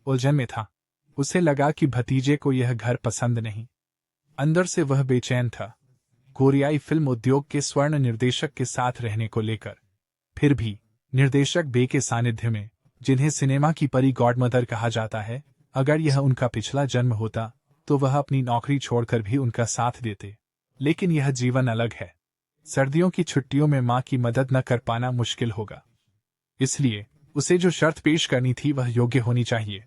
उलझन में था। उसे लगा कि भतीजे को यह घर पसंद नहीं। अंदर से वह बेचैन था, कोरियाई फिल्म उद्योग के स्वर्ण निर्देशक के साथ रहने को लेकर। फिर भी निर्देशक बे के सानिध्य में, जिन्हें सिनेमा की परी गॉडमदर कहा जाता है, अगर यह उनका पिछला जन्म होता तो वह अपनी नौकरी छोड़कर भी उनका साथ देते। लेकिन यह जीवन अलग है। सर्दियों की छुट्टियों में मां की मदद न कर पाना मुश्किल होगा। इसलिए उसे जो शर्त पेश करनी थी वह योग्य होनी चाहिए,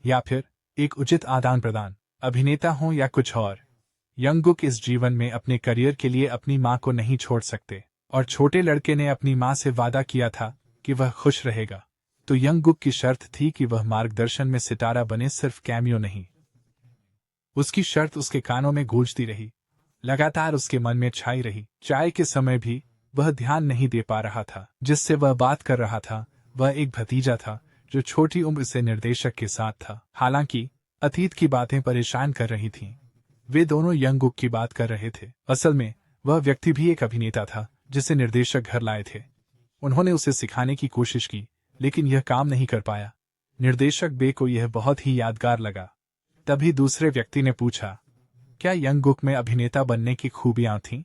या फिर एक उचित आदान प्रदान, अभिनेता हो या कुछ और। यंगुक इस जीवन में अपने करियर के लिए अपनी मां को नहीं छोड़ सकते, और छोटे लड़के ने अपनी मां से वादा किया था कि वह खुश रहेगा। तो यंगुक की शर्त थी कि वह मार्गदर्शन में सितारा बने, सिर्फ कैमियो नहीं। उसकी शर्त उसके कानों में गूंजती रही, लगातार उसके मन में छाई रही। चाय के समय भी वह ध्यान नहीं दे पा रहा था। जिससे वह बात कर रहा था वह एक भतीजा था जो छोटी उम्र से निर्देशक के साथ था। हालांकि अतीत की बातें परेशान कर रही थीं, वे दोनों यंगुक की बात कर रहे थे। असल में वह व्यक्ति भी एक अभिनेता था जिसे निर्देशक घर लाए थे। उन्होंने उसे सिखाने की कोशिश की, लेकिन यह काम नहीं कर पाया। निर्देशक बे को यह बहुत ही यादगार लगा। तभी दूसरे व्यक्ति ने पूछा, क्या यंगुक में अभिनेता बनने की खूबियां थीं?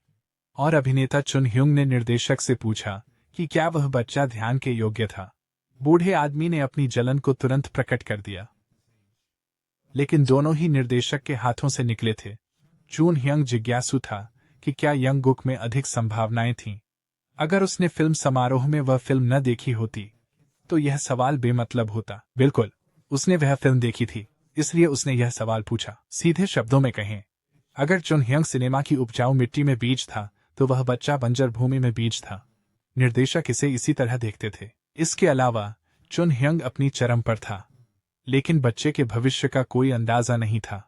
और अभिनेता चुन ह्युंग ने निर्देशक से पूछा कि क्या वह बच्चा ध्यान के योग्य था। बूढ़े आदमी ने अपनी जलन को तुरंत प्रकट कर दिया। लेकिन दोनों ही निर्देशक के हाथों से निकले थे। चुन ह्युंग जिज्ञासु था कि क्या यंगुक में अधिक संभावनाएं थीं। अगर उसने फिल्म समारोह में वह फिल्म न देखी होती तो यह सवाल बेमतलब होता। बिल्कुल, उसने वह फिल्म देखी थी, इसलिए उसने यह सवाल पूछा। सीधे शब्दों में कहें, अगर चुन ह्युंग सिनेमा की उपजाऊ मिट्टी में बीज था तो वह बच्चा बंजर भूमि में बीज था। निर्देशक इसे इसी तरह देखते थे। इसके अलावा चुन ह्युंग अपनी चरम पर था, लेकिन बच्चे के भविष्य का कोई अंदाजा नहीं था।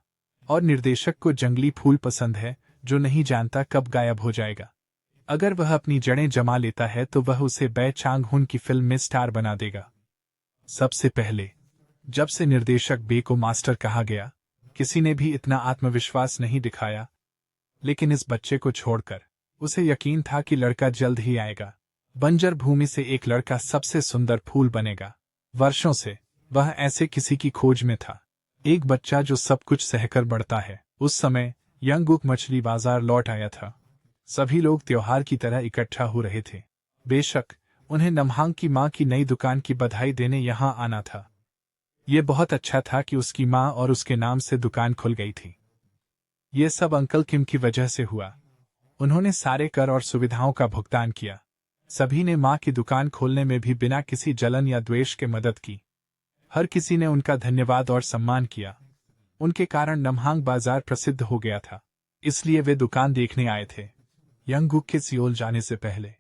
और निर्देशक को जंगली फूल पसंद है जो नहीं जानता कब गायब हो जाएगा। अगर वह अपनी जड़ें जमा लेता है तो वह उसे बै चांग हुन की फिल्म में स्टार बना देगा। सबसे पहले जब से निर्देशक बे को मास्टर कहा गया, किसी ने भी इतना आत्मविश्वास नहीं दिखाया। लेकिन इस बच्चे को छोड़कर उसे यकीन था कि लड़का जल्द ही आएगा। बंजर भूमि से एक लड़का सबसे सुंदर फूल बनेगा। वर्षों से वह ऐसे किसी की खोज में था, एक बच्चा जो सब कुछ सहकर बढ़ता है। उस समय यंगुक मछली बाजार लौट आया था। सभी लोग त्योहार की तरह इकट्ठा हो रहे थे। बेशक उन्हें नमहांग की मां की नई दुकान की बधाई देने यहां आना था। ये बहुत अच्छा था कि उसकी मां और उसके नाम से दुकान खुल गई थी। ये सब अंकल किम की वजह से हुआ। उन्होंने सारे कर और सुविधाओं का भुगतान किया। सभी ने मां की दुकान खोलने में भी बिना किसी जलन या द्वेष के मदद की। हर किसी ने उनका धन्यवाद और सम्मान किया। उनके कारण नमहांग बाजार प्रसिद्ध हो गया था, इसलिए वे दुकान देखने आए थे। यंगुक के सियोल जाने से पहले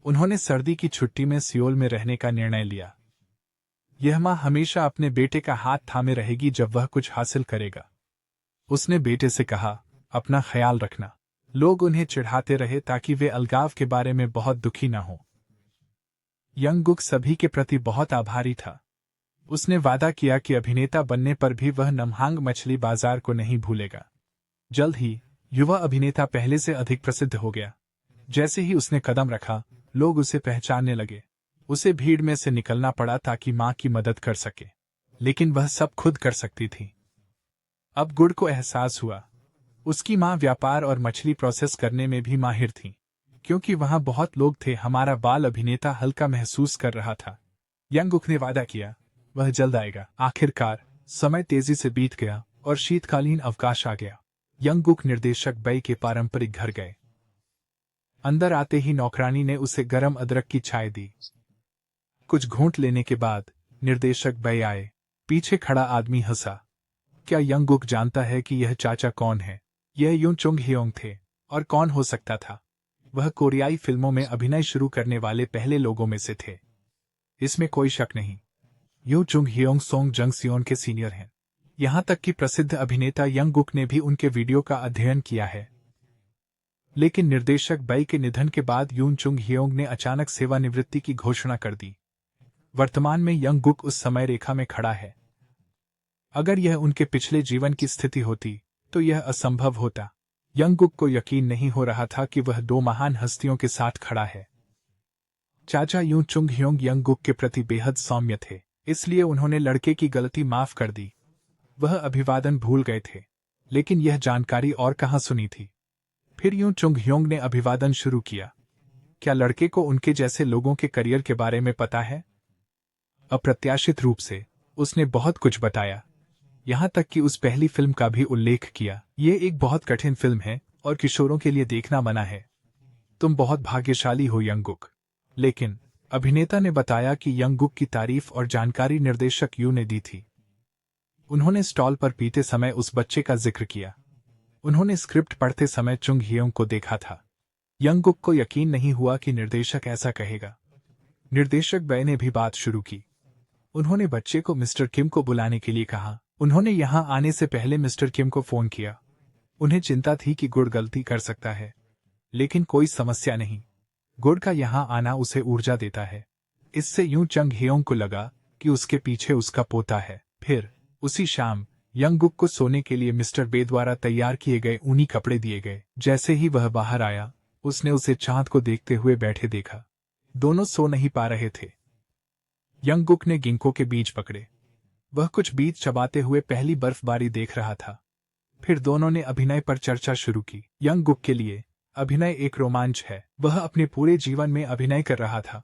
उन्होंने सर्दी की छुट्टी में सियोल में रहने का निर्णय लिया। यह मां हमेशा अपने बेटे का हाथ थामे रहेगी जब वह कुछ हासिल करेगा। उसने बेटे से कहा, अपना ख्याल रखना। लोग उन्हें चिढ़ाते रहे ताकि वे अलगाव के बारे में बहुत दुखी न हो। यंगुक सभी के प्रति बहुत आभारी था। उसने वादा किया कि अभिनेता बनने पर भी वह नमहांग मछली बाजार को नहीं भूलेगा। जल्द ही युवा अभिनेता पहले से अधिक प्रसिद्ध हो गया। जैसे ही उसने कदम रखा, लोग उसे पहचानने लगे। उसे भीड़ में से निकलना पड़ा ताकि मां की मदद कर सके, लेकिन वह सब खुद कर सकती थी। अब गुड को एहसास हुआ, उसकी मां व्यापार और मछली प्रोसेस करने में भी माहिर थी। क्योंकि वहां बहुत लोग थे, हमारा बाल अभिनेता हल्का महसूस कर रहा था। यंगुक ने वादा किया, वह जल्द आएगा। आखिरकार समय तेजी से बीत गया और शीतकालीन अवकाश आ गया। यंगुक निर्देशक बे के पारंपरिक घर गए। अंदर आते ही नौकरानी ने उसे गरम अदरक की चाय दी। कुछ घूंट लेने के बाद निर्देशक बे आए। पीछे खड़ा आदमी हंसा। क्या यंगुक जानता है कि यह चाचा कौन है? यह यूं चुंग ह्योंग थे, और कौन हो सकता था? वह कोरियाई फिल्मों में अभिनय शुरू करने वाले पहले लोगों में से थे, इसमें कोई शक नहीं। यूं चुंग ह्योंग सोंग जंग सियोन के सीनियर हैं। यहां तक कि प्रसिद्ध अभिनेता यंगुक ने भी उनके वीडियो का अध्ययन किया है। लेकिन निर्देशक बे के निधन के बाद यून चुंग ह्योंग ने अचानक सेवानिवृत्ति की घोषणा कर दी। वर्तमान में यंगुक उस समय रेखा में खड़ा है। अगर यह उनके पिछले जीवन की स्थिति होती तो यह असंभव होता। यंगुक को यकीन नहीं हो रहा था कि वह दो महान हस्तियों के साथ खड़ा है। चाचा यून चुंग ह्योंग यंगुक के प्रति बेहद सौम्य थे। इसलिए उन्होंने लड़के की गलती माफ कर दी। वह अभिवादन भूल गए थे, लेकिन यह जानकारी और कहाँ सुनी थी। फिर यूं चुंग ह्योंग ने अभिवादन शुरू किया। क्या लड़के को उनके जैसे लोगों के करियर के बारे में पता है? अप्रत्याशित रूप से उसने बहुत कुछ बताया, यहाँ तक कि उस पहली फिल्म का भी उल्लेख किया। ये एक बहुत कठिन फिल्म है और किशोरों के लिए देखना मना है। तुम बहुत भाग्यशाली हो यंगुक। लेकिन अभिनेता ने बताया कि यंगुक की तारीफ और जानकारी निर्देशक यू ने दी थी। उन्होंने स्टॉल पर पीते समय उस बच्चे का जिक्र किया। उन्होंने स्क्रिप्ट पढ़ते समय चुंग ह्योंग को देखा था। यंगुक को यकीन नहीं हुआ कि निर्देशक ऐसा कहेगा। निर्देशक बै ने भी बात शुरू की। उन्होंने बच्चे को मिस्टर किम को बुलाने के लिए कहा। उन्होंने यहां आने से पहले मिस्टर किम को फोन किया। उन्हें चिंता थी कि गुड गलती कर सकता है, लेकिन कोई समस्या नहीं। गुड का यहां आना उसे ऊर्जा देता है। इससे यूं चंग ह्योंग को लगा कि उसके पीछे उसका पोता है। फिर उसी शाम यंगुक को सोने के लिए मिस्टर बे द्वारा तैयार किए गए ऊनी कपड़े दिए गए। जैसे ही वह बाहर आया, उसने उसे चांद को देखते हुए बैठे देखा। दोनों सो नहीं पा रहे थे। यंगुक ने गिंको के बीज पकड़े। वह कुछ बीज चबाते हुए पहली बर्फबारी देख रहा था। फिर दोनों ने अभिनय पर चर्चा शुरू की। यंगुक के लिए अभिनय एक रोमांच है। वह अपने पूरे जीवन में अभिनय कर रहा था,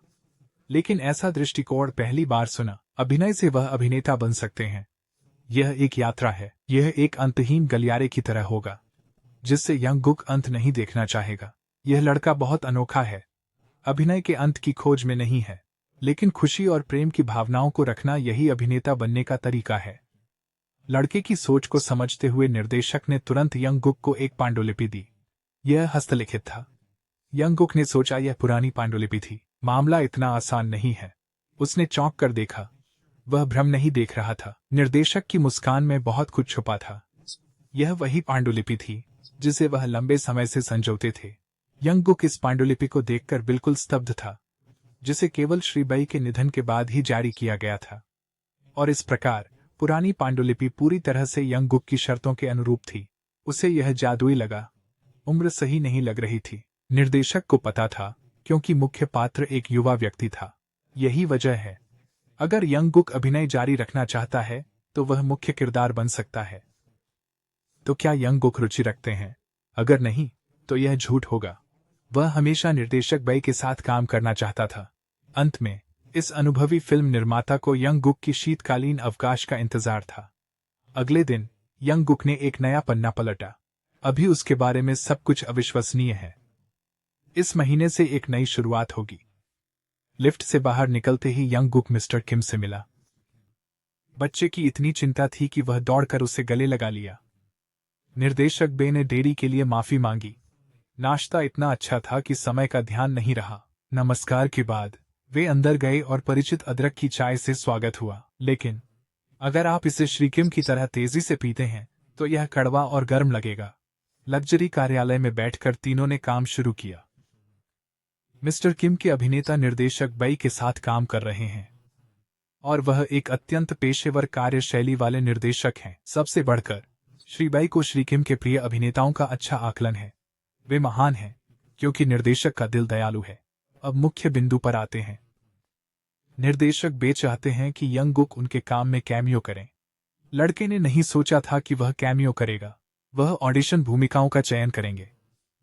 लेकिन ऐसा दृष्टिकोण पहली बार सुना। अभिनय से वह अभिनेता बन सकते हैं। यह एक यात्रा है। यह एक अंतहीन गलियारे की तरह होगा, जिससे यंगुक अंत नहीं देखना चाहेगा। यह लड़का बहुत अनोखा है। अभिनय के अंत की खोज में नहीं है, लेकिन खुशी और प्रेम की भावनाओं को रखना यही अभिनेता बनने का तरीका है। लड़के की सोच को समझते हुए निर्देशक ने तुरंत यंगुक को एक पांडुलिपि दी। यह हस्तलिखित था। यंगुक ने सोचा यह पुरानी पांडुलिपि थी। मामला इतना आसान नहीं है। उसने चौंक कर देखा। वह भ्रम नहीं देख रहा था। निर्देशक की मुस्कान में बहुत कुछ छुपा था। यह वही पांडुलिपि थी जिसे वह लंबे समय से संजोते थे। यंगुक इस पांडुलिपि को देखकर बिल्कुल स्तब्ध था, जिसे केवल श्रीबाई के निधन के बाद ही जारी किया गया था। और इस प्रकार पुरानी पांडुलिपि पूरी तरह से यंगुक की शर्तों के अनुरूप थी। उसे यह जादुई लगा। उम्र सही नहीं लग रही थी। निर्देशक को पता था, क्योंकि मुख्य पात्र एक युवा व्यक्ति था। यही वजह है, अगर यंगुक अभिनय जारी रखना चाहता है तो वह मुख्य किरदार बन सकता है। तो क्या यंगुक रुचि रखते हैं? अगर नहीं, तो यह झूठ होगा। वह हमेशा निर्देशक बै के साथ काम करना चाहता था। अंत में इस अनुभवी फिल्म निर्माता को यंगुक की शीतकालीन अवकाश का इंतजार था। अगले दिन यंगुक ने एक नया पन्ना पलटा। अभी उसके बारे में सब कुछ अविश्वसनीय है। इस महीने से एक नई शुरुआत होगी। लिफ्ट से बाहर निकलते ही यंगुक मिस्टर किम से मिला। बच्चे की इतनी चिंता थी कि वह दौड़कर उसे गले लगा लिया। निर्देशक बे ने देरी के लिए माफी मांगी। नाश्ता इतना अच्छा था कि समय का ध्यान नहीं रहा। नमस्कार के बाद वे अंदर गए और परिचित अदरक की चाय से स्वागत हुआ। लेकिन अगर आप इसे श्री किम की तरह तेजी से पीते हैं तो यह कड़वा और गर्म लगेगा। लग्जरी कार्यालय में बैठकर तीनों ने काम शुरू किया। मिस्टर किम के अभिनेता निर्देशक बै के साथ काम कर रहे हैं, और वह एक अत्यंत पेशेवर कार्यशैली वाले निर्देशक हैं। सबसे बढ़कर श्री बै को श्री किम के प्रिय अभिनेताओं का अच्छा आकलन है। वे महान हैं, क्योंकि निर्देशक का दिल दयालु है। अब मुख्य बिंदु पर आते हैं। निर्देशक बे चाहते हैं कि यंगुक उनके काम में कैमियो करें। लड़के ने नहीं सोचा था कि वह कैमियो करेगा। वह ऑडिशन भूमिकाओं का चयन करेंगे।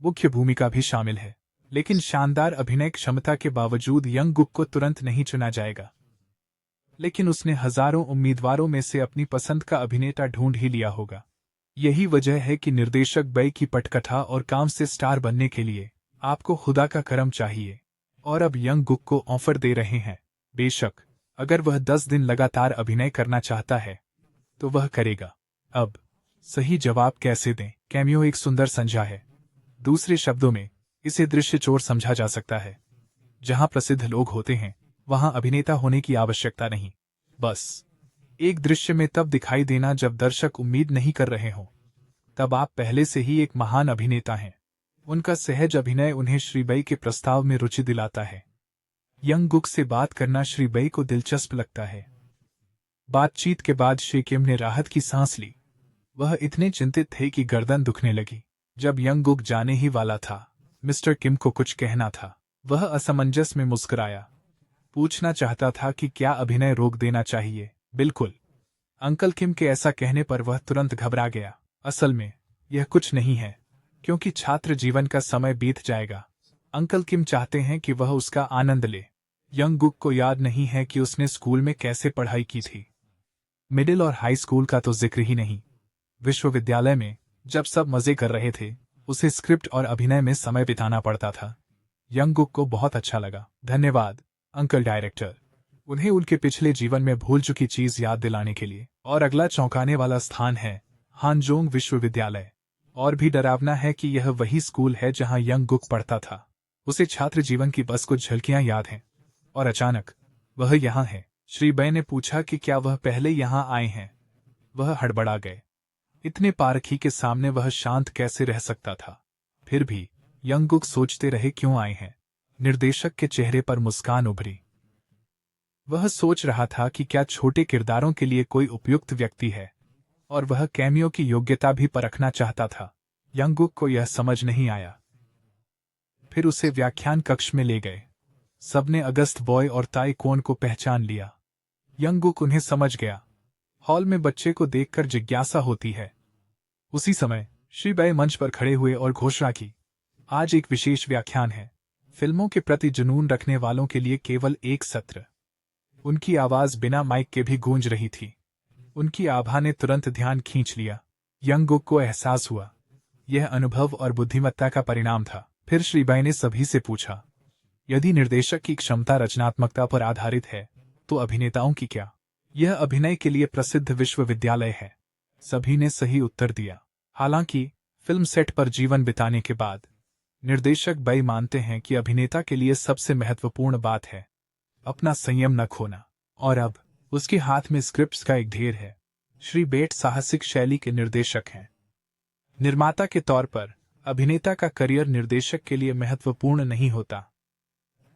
मुख्य भूमिका भी शामिल है, लेकिन शानदार अभिनय क्षमता के बावजूद यंगुक को तुरंत नहीं चुना जाएगा। लेकिन उसने हजारों उम्मीदवारों में से अपनी पसंद का अभिनेता ढूंढ ही लिया होगा। यही वजह है कि निर्देशक बै की पटकथा और काम से स्टार बनने के लिए आपको खुदा का करम चाहिए, और अब यंगुक को ऑफर दे रहे हैं। बेशक अगर वह 10 दिन लगातार अभिनय करना चाहता है तो वह करेगा। अब सही जवाब कैसे दें? कैमियो एक सुंदर संज्ञा है। दूसरे शब्दों में इसे दृश्य चोर समझा जा सकता है। जहां प्रसिद्ध लोग होते हैं वहां अभिनेता होने की आवश्यकता नहीं। बस एक दृश्य में तब दिखाई देना जब दर्शक उम्मीद नहीं कर रहे हों। तब आप पहले से ही एक महान अभिनेता हैं। उनका सहज अभिनय उन्हें श्री बै के प्रस्ताव में रुचि दिलाता है। यंगुक से बात करना श्री बै को दिलचस्प लगता है। बातचीत के बाद श्री किम ने राहत की सांस ली। वह इतने चिंतित थे कि गर्दन दुखने लगी। जब यंगुक जाने ही वाला था, मिस्टर किम को कुछ कहना था। वह असमंजस में मुस्कुराया। पूछना चाहता था कि क्या अभिनय रोक देना चाहिए। बिल्कुल। अंकल किम के ऐसा कहने पर वह तुरंत घबरा गया। असल में यह कुछ नहीं है, क्योंकि छात्र जीवन का समय बीत जाएगा। अंकल किम चाहते हैं कि वह उसका आनंद ले। यंगगुक को याद नहीं है कि उसने स्कूल में कैसे पढ़ाई की थी। मिडिल और हाई स्कूल का तो जिक्र ही नहीं। विश्वविद्यालय में जब सब मजे कर रहे थे, उसे स्क्रिप्ट और अभिनय में समय बिताना पड़ता था। यंगगुक को बहुत अच्छा लगा। धन्यवाद अंकल डायरेक्टर, उन्हें उनके पिछले जीवन में भूल चुकी चीज याद दिलाने के लिए। और अगला चौंकाने वाला स्थान है हानजोंग विश्वविद्यालय। और भी डरावना है कि यह वही स्कूल है जहां यंगगुक पढ़ता था। उसे छात्र जीवन की बस कुछ झलकियां याद हैं, और अचानक वह यहाँ है। श्री बै ने पूछा कि क्या वह पहले यहाँ आए हैं। वह हड़बड़ा गए। इतने पारखी के सामने वह शांत कैसे रह सकता था। फिर भी यंगगुक सोचते रहे क्यों आए हैं। निर्देशक के चेहरे पर मुस्कान उभरी। वह सोच रहा था कि क्या छोटे किरदारों के लिए कोई उपयुक्त व्यक्ति है, और वह कैमियो की योग्यता भी परखना चाहता था। यंगगुक को यह समझ नहीं आया। फिर उसे व्याख्यान कक्ष में ले गए। सबने अगस्त बॉय और ताई कोन को पहचान लिया। यंगगुक उन्हें समझ गया। हॉल में बच्चे को देखकर जिज्ञासा होती है। उसी समय श्री बै मंच पर खड़े हुए और घोषणा की, आज एक विशेष व्याख्यान है, फिल्मों के प्रति जुनून रखने वालों के लिए केवल एक सत्र। उनकी आवाज बिना माइक के भी गूंज रही थी। उनकी आभा ने तुरंत ध्यान खींच लिया। यंगगुक को एहसास हुआ यह अनुभव और बुद्धिमत्ता का परिणाम था। फिर श्री बै ने सभी से पूछा, यदि निर्देशक की क्षमता रचनात्मकता पर आधारित है, तो अभिनेताओं की क्या? यह अभिनय के लिए प्रसिद्ध विश्वविद्यालय है। सभी ने सही उत्तर दिया। हालांकि फिल्म सेट पर जीवन बिताने के बाद निर्देशक बै मानते हैं कि अभिनेता के लिए सबसे महत्वपूर्ण बात है अपना संयम न खोना। और अब उसके हाथ में स्क्रिप्ट्स का एक ढेर है। श्री बेट साहसिक शैली के निर्देशक हैं। निर्माता के तौर पर अभिनेता का करियर निर्देशक के लिए महत्वपूर्ण नहीं होता,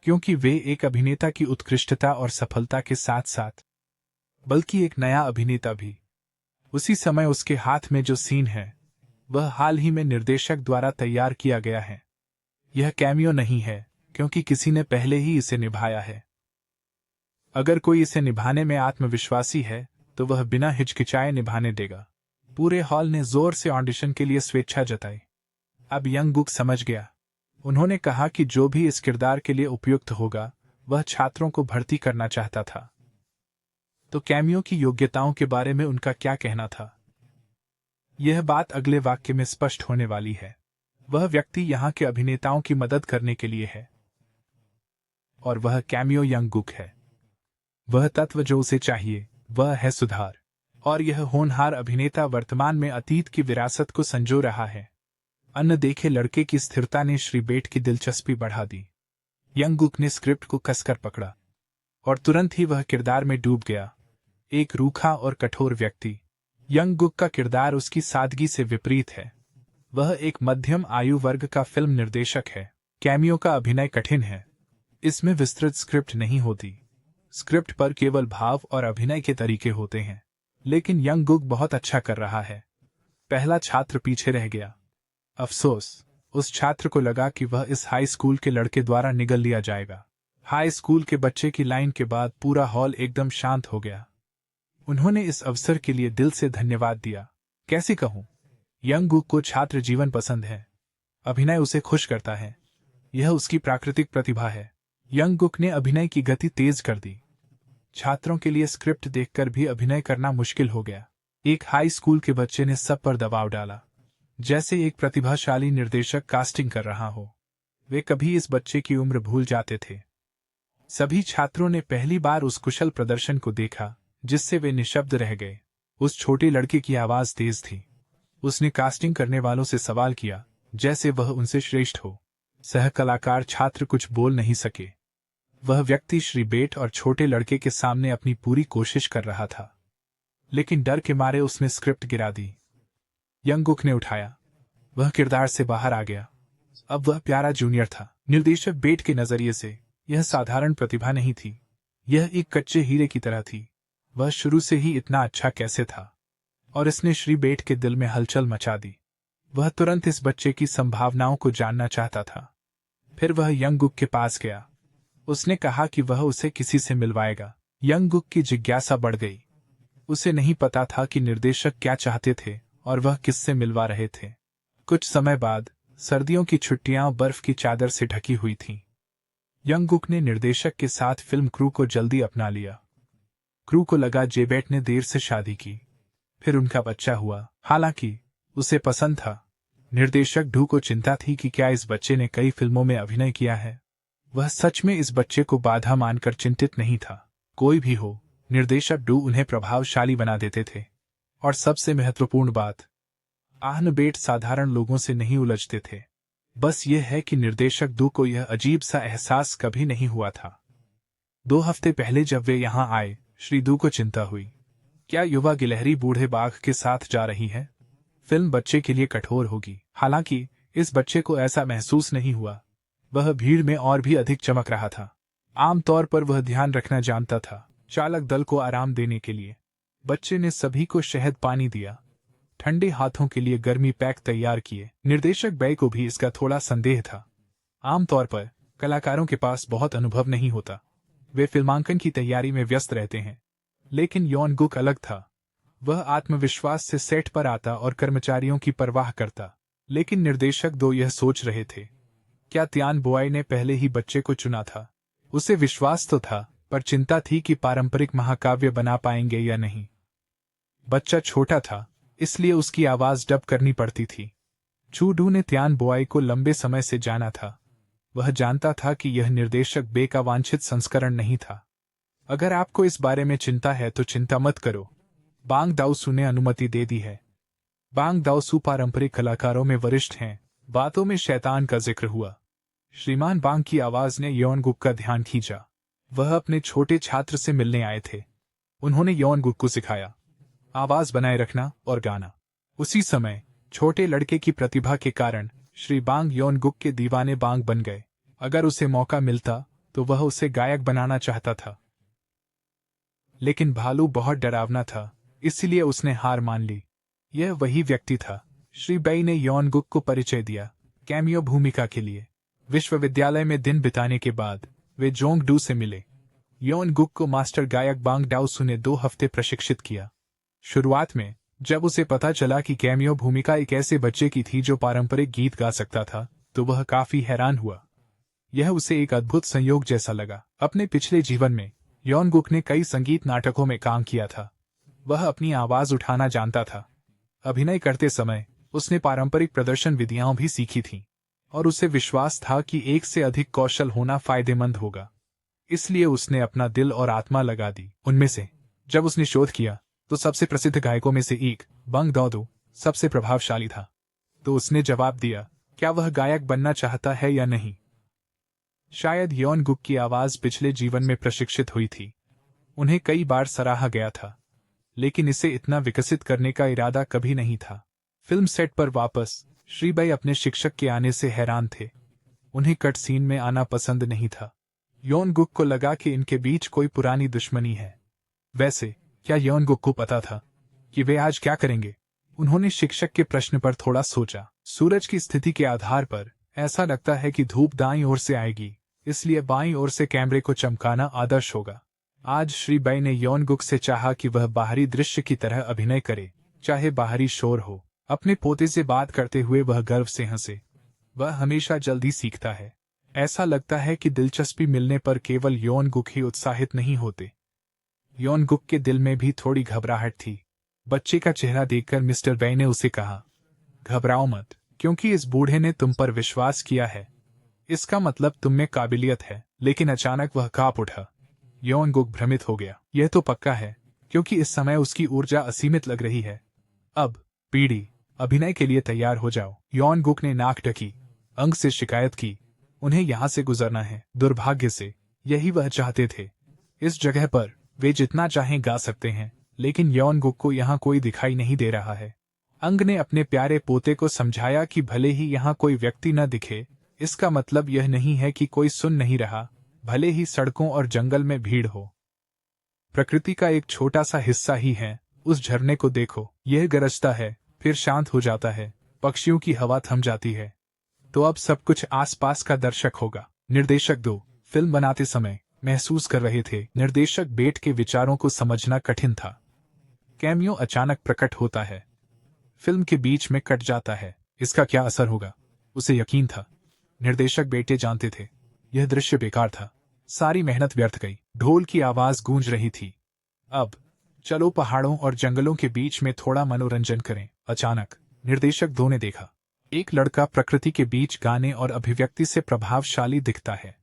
क्योंकि वे एक अभिनेता की उत्कृष्टता और सफलता के साथ साथ बल्कि एक नया अभिनेता भी। उसी समय उसके हाथ में जो सीन है वह हाल ही में निर्देशक द्वारा तैयार किया गया है। यह कैमियो नहीं है, क्योंकि किसी ने पहले ही इसे निभाया है। अगर कोई इसे निभाने में आत्मविश्वासी है तो वह बिना हिचकिचाए निभाने देगा। पूरे हॉल ने जोर से ऑडिशन के लिए स्वेच्छा जताई। अब यंगगुक समझ गया। उन्होंने कहा कि जो भी इस किरदार के लिए उपयुक्त होगा वह छात्रों को भर्ती करना चाहता था। तो कैमियो की योग्यताओं के बारे में उनका क्या कहना था? यह बात अगले वाक्य में स्पष्ट होने वाली है। वह व्यक्ति यहाँ के अभिनेताओं की मदद करने के लिए है, और वह कैमियो यंगगुक है। वह तत्व जो उसे चाहिए वह है सुधार, और यह होनहार अभिनेता वर्तमान में अतीत की विरासत को संजो रहा है। अनदेखे लड़के की स्थिरता ने श्री बेट की दिलचस्पी बढ़ा दी। यंगगुक ने स्क्रिप्ट को कसकर पकड़ा, और तुरंत ही वह किरदार में डूब गया। एक रूखा और कठोर व्यक्ति। यंगगुक का किरदार उसकी सादगी से विपरीत है। वह एक मध्यम आयु वर्ग का फिल्म निर्देशक है। कैमियो का अभिनय कठिन है। इसमें विस्तृत स्क्रिप्ट नहीं होती। स्क्रिप्ट पर केवल भाव और अभिनय के तरीके होते हैं। लेकिन यंगगुक बहुत अच्छा कर रहा है। पहला छात्र पीछे रह गया। अफसोस, उस छात्र को लगा कि वह इस हाई स्कूल के लड़के द्वारा निगल लिया जाएगा। हाई स्कूल के बच्चे की लाइन के बाद पूरा हॉल एकदम शांत हो गया। उन्होंने इस अवसर के लिए दिल से धन्यवाद दिया। कैसे कहूं, यंगगुक को छात्र जीवन पसंद है। अभिनय उसे खुश करता है। यह उसकी प्राकृतिक प्रतिभा है। यंगगुक ने अभिनय की गति तेज कर दी। छात्रों के लिए स्क्रिप्ट देखकर भी अभिनय करना मुश्किल हो गया। एक हाई स्कूल के बच्चे ने सब पर दबाव डाला, जैसे एक प्रतिभाशाली निर्देशक कास्टिंग कर रहा हो। वे कभी इस बच्चे की उम्र भूल जाते थे। सभी छात्रों ने पहली बार उस कुशल प्रदर्शन को देखा, जिससे वे निशब्द रह गए। उस छोटे लड़के की आवाज तेज थी। उसने कास्टिंग करने वालों से सवाल किया, जैसे वह उनसे श्रेष्ठ हो। सह कलाकार छात्र कुछ बोल नहीं सके। वह व्यक्ति श्री बेट और छोटे लड़के के सामने अपनी पूरी कोशिश कर रहा था, लेकिन डर के मारे उसने स्क्रिप्ट गिरा दी। यंगगुक ने उठाया। वह किरदार से बाहर आ गया। अब वह प्यारा जूनियर था। निर्देशक बेट के नजरिए से यह साधारण प्रतिभा नहीं थी। यह एक कच्चे हीरे की तरह थी। वह शुरू से ही इतना अच्छा कैसे था? और इसने श्री बेट के दिल में हलचल मचा दी। वह तुरंत इस बच्चे की संभावनाओं को जानना चाहता था। फिर वह यंगगुक के पास गया। उसने कहा कि वह उसे किसी से मिलवाएगा। यंगगुक की जिज्ञासा बढ़ गई। उसे नहीं पता था कि निर्देशक क्या चाहते थे और वह किससे मिलवा रहे थे। कुछ समय बाद सर्दियों की छुट्टियां बर्फ की चादर से ढकी हुई थीं। यंगगुक ने निर्देशक के साथ फिल्म क्रू को जल्दी अपना लिया। क्रू को लगा जेबेट ने देर से शादी की, फिर उनका बच्चा हुआ। हालांकि उसे पसंद था। निर्देशक ढू को चिंता थी कि क्या इस बच्चे ने कई फिल्मों में अभिनय किया है। वह सच में इस बच्चे को बाधा मानकर चिंतित नहीं था। कोई भी हो, निर्देशक डू उन्हें प्रभावशाली बना देते थे। और सबसे महत्वपूर्ण बात, आहनबेट साधारण लोगों से नहीं उलझते थे। बस यह है कि निर्देशक डू को यह अजीब सा एहसास कभी नहीं हुआ था। 2 हफ्ते पहले जब वे यहाँ आए, श्री डू को चिंता हुई। क्या युवा गिलहरी बूढ़े बाघ के साथ जा रही है? फिल्म बच्चे के लिए कठोर होगी। हालांकि इस बच्चे को ऐसा महसूस नहीं हुआ। वह भीड़ में और भी अधिक चमक रहा था। आमतौर पर वह ध्यान रखना जानता था, चालक दल को आराम देने के लिए। बच्चे ने सभी को शहद पानी दिया, ठंडे हाथों के लिए गर्मी पैक तैयार किए। निर्देशक बै को भी इसका थोड़ा संदेह था। आमतौर पर कलाकारों के पास बहुत अनुभव नहीं होता। वे फिल्मांकन की तैयारी में व्यस्त रहते हैं। लेकिन यंगगुक अलग था। वह आत्मविश्वास से सेट पर आता और कर्मचारियों की परवाह करता। लेकिन निर्देशक दो यह सोच रहे थे, क्या त्यान बोआई ने पहले ही बच्चे को चुना था? उसे विश्वास तो था, पर चिंता थी कि पारंपरिक महाकाव्य बना पाएंगे या नहीं। बच्चा छोटा था, इसलिए उसकी आवाज डब करनी पड़ती थी। चूडू ने त्यान बोआई को लंबे समय से जाना था। वह जानता था कि यह निर्देशक बे का वांछित संस्करण नहीं था। अगर आपको इस बारे में चिंता है तो चिंता मत करो, बांग दाओसू ने अनुमति दे दी है। बांग दाओसू पारंपरिक कलाकारों में वरिष्ठ हैं। बातों में शैतान का जिक्र हुआ। श्रीमान बांग की आवाज ने यंगगुक का ध्यान खींचा। वह अपने छोटे छात्र से मिलने आए थे। उन्होंने यंगगुक को सिखाया, आवाज बनाए रखना और गाना। उसी समय छोटे लड़के की प्रतिभा के कारण श्री बांग यंगगुक के दीवाने बांग बन गए। अगर उसे मौका मिलता तो वह उसे गायक बनाना चाहता था। लेकिन भालू बहुत डरावना था, इसलिए उसने हार मान ली। यह वही व्यक्ति था। श्री बै ने यंगगुक को परिचय दिया, कैमियो भूमिका के लिए। विश्वविद्यालय में दिन बिताने के बाद वे जोंग डू से मिले। यंगगुक को मास्टर गायक बांग दाओसू ने 2 हफ्ते प्रशिक्षित किया। शुरुआत में जब उसे पता चला कि कैमियो भूमिका एक ऐसे बच्चे की थी जो पारंपरिक गीत गा सकता था, तो वह काफी हैरान हुआ। यह उसे एक अद्भुत संयोग जैसा लगा। अपने पिछले जीवन में यंगगुक ने कई संगीत नाटकों में काम किया था। वह अपनी आवाज उठाना जानता था। अभिनय करते समय उसने पारंपरिक प्रदर्शन विधियां भी सीखी थीं, और उसे विश्वास था कि एक से अधिक कौशल होना फायदेमंद होगा। इसलिए उसने अपना दिल और आत्मा लगा दी। उनमें से जब उसने शोध किया तो सबसे प्रसिद्ध गायकों में से एक बंग दाओदू सबसे प्रभावशाली था। तो उसने जवाब दिया, क्या वह गायक बनना चाहता है या नहीं? शायद यंगगुक की आवाज पिछले जीवन में प्रशिक्षित हुई थी। उन्हें कई बार सराहा गया था, लेकिन इसे इतना विकसित करने का इरादा कभी नहीं था। फिल्म सेट पर वापस श्री बै अपने शिक्षक के आने से हैरान थे। उन्हें कट सीन में आना पसंद नहीं था। यंगगुक को लगा कि इनके बीच कोई पुरानी दुश्मनी है। वैसे क्या यंगगुक को पता था कि वे आज क्या करेंगे? उन्होंने शिक्षक के प्रश्न पर थोड़ा सोचा। सूरज की स्थिति के आधार पर ऐसा लगता है कि धूप दाईं ओर से आएगी, इसलिए बाईं ओर से कैमरे को चमकाना आदर्श होगा। आज श्री बै ने यंगगुक से चाहा कि वह बाहरी दृश्य की तरह अभिनय करे, चाहे बाहरी शोर हो। अपने पोते से बात करते हुए वह गर्व से हंसे। वह हमेशा जल्दी सीखता है। ऐसा लगता है कि दिलचस्पी मिलने पर केवल यंगगुक ही उत्साहित नहीं होते। यंगगुक के दिल में भी थोड़ी घबराहट थी। बच्चे का चेहरा देखकर मिस्टर बै ने उसे कहा, घबराओ मत, क्योंकि इस बूढ़े ने तुम पर विश्वास किया है। इसका मतलब तुम में काबिलियत है। लेकिन अचानक वह कांप उठा। यंगगुक भ्रमित हो गया। यह तो पक्का है, क्योंकि इस समय उसकी ऊर्जा असीमित लग रही है। अब पीढ़ी अभिनय के लिए तैयार हो जाओ। यंगगुक ने नाक ढकी। अंग से शिकायत की, उन्हें यहाँ से गुजरना है। दुर्भाग्य से यही वह चाहते थे। इस जगह पर वे जितना चाहें गा सकते हैं, लेकिन यंगगुक को यहाँ कोई दिखाई नहीं दे रहा है। अंग ने अपने प्यारे पोते को समझाया कि भले ही यहाँ कोई व्यक्ति न दिखे, इसका मतलब यह नहीं है कि कोई सुन नहीं रहा, भले ही सड़कों और जंगल में भीड़ हो। प्रकृति का एक छोटा सा हिस्सा ही है। उस झरने को देखो, यह गरजता है, फिर शांत हो जाता है, पक्षियों की हवा थम जाती है। तो अब सब कुछ आसपास का दर्शक होगा। निर्देशक 2 फिल्म बनाते समय महसूस कर रहे थे। निर्देशक बेट के विचारों को समझना कठिन था। कैमियो अचानक प्रकट होता है, फिल्म के बीच में कट जाता है, इसका क्या असर होगा? उसे यकीन था। निर्देशक बेटे जानते थे यह दृश्य बेकार था, सारी मेहनत व्यर्थ गई। ढोल की आवाज गूंज रही थी। अब चलो पहाड़ों और जंगलों के बीच में थोड़ा मनोरंजन करें। अचानक निर्देशक दो ने देखा, एक लड़का प्रकृति के बीच गाने और अभिव्यक्ति से प्रभावशाली दिखता है।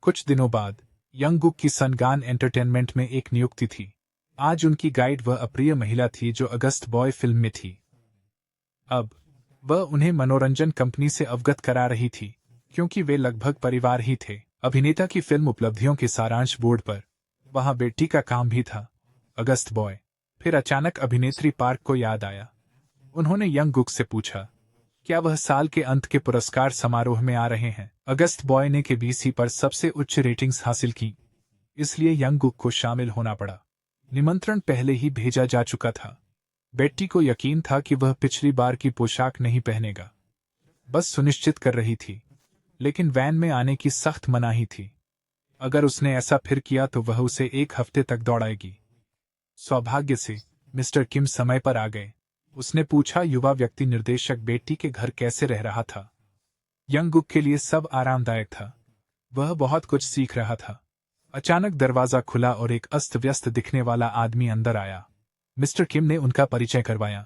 कुछ दिनों बाद यंग गुक की सनगान एंटरटेनमेंट में एक नियुक्ति थी। आज उनकी गाइड वह अप्रिय महिला थी जो अगस्त बॉय फिल्म में थी। अब वह उन्हें मनोरंजन कंपनी से अवगत करा रही थी, क्योंकि वे लगभग परिवार ही थे। अभिनेता की फिल्म उपलब्धियों के सारांश बोर्ड पर वहां बेटी का काम भी था, अगस्त बॉय। फिर अचानक अभिनेत्री पार्क को याद आया। उन्होंने यंग गुक से पूछा, क्या वह साल के अंत के पुरस्कार समारोह में आ रहे हैं? अगस्त बॉय ने केबीसी पर सबसे उच्च रेटिंग्स हासिल की, इसलिए यंग गुक को शामिल होना पड़ा। निमंत्रण पहले ही भेजा जा चुका था। बेट्टी को यकीन था कि वह पिछली बार की पोशाक नहीं पहनेगा, बस सुनिश्चित कर रही थी। लेकिन वैन में आने की सख्त मनाही थी। अगर उसने ऐसा फिर किया तो वह उसे एक हफ्ते तक दौड़ाएगी। सौभाग्य से मिस्टर किम समय पर आ गए। उसने पूछा, युवा व्यक्ति निर्देशक बेट्टी के घर कैसे रह रहा था? यंग गुक के लिए सब आरामदायक था। वह बहुत कुछ सीख रहा था। अचानक दरवाजा खुला और एक अस्त व्यस्त दिखने वाला आदमी अंदर आया। मिस्टर किम ने उनका परिचय करवाया।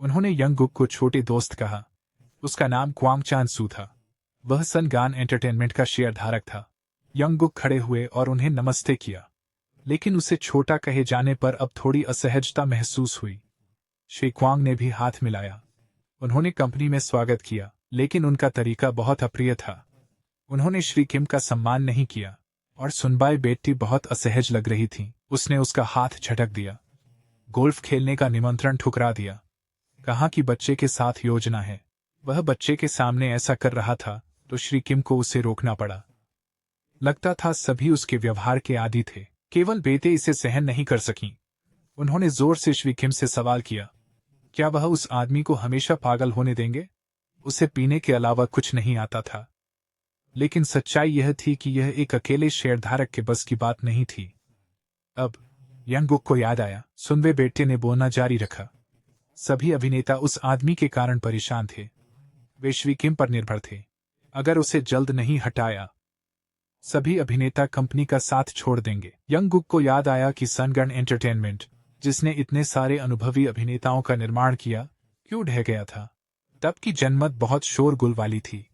उन्होंने यंग गुक को छोटे दोस्त कहा। उसका नाम क्वांग चान सू था। वह सनगान एंटरटेनमेंट का शेयरधारक था। यंग गुक खड़े हुए और उन्हें नमस्ते किया, लेकिन उसे छोटा कहे जाने पर अब थोड़ी असहजता महसूस हुई। श्री क्वांग ने भी हाथ मिलाया। उन्होंने कंपनी में स्वागत किया, लेकिन उनका तरीका बहुत अप्रिय था। उन्होंने श्री किम का सम्मान नहीं किया, और सुनबाई बेट्टी बहुत असहज लग रही थी। उसने उसका हाथ झटक दिया। गोल्फ खेलने का निमंत्रण ठुकरा दिया। कहा कि बच्चे के साथ योजना है। वह बच्चे के सामने ऐसा कर रहा था तो श्री किम को उसे रोकना पड़ा। लगता था सभी उसके व्यवहार के आदी थे, केवल बेटे इसे सहन नहीं कर सकीं। उन्होंने जोर से श्री किम से सवाल किया, क्या वह उस आदमी को हमेशा पागल होने देंगे? उसे पीने के अलावा कुछ नहीं आता था। लेकिन सच्चाई यह थी कि यह एक अकेले शेयरधारक के बस की बात नहीं थी। अब यंग गुक को याद आया। सुनवे बेटे ने बोलना जारी रखा। सभी अभिनेता उस आदमी के कारण परेशान थे। वे श्री किम पर निर्भर थे। अगर उसे जल्द नहीं हटाया, सभी अभिनेता कंपनी का साथ छोड़ देंगे। यंग गुक को याद आया कि सनगन एंटरटेनमेंट, जिसने इतने सारे अनुभवी अभिनेताओं का निर्माण किया, क्यों ढह गया था। तब की जनमत बहुत शोरगुल वाली थी।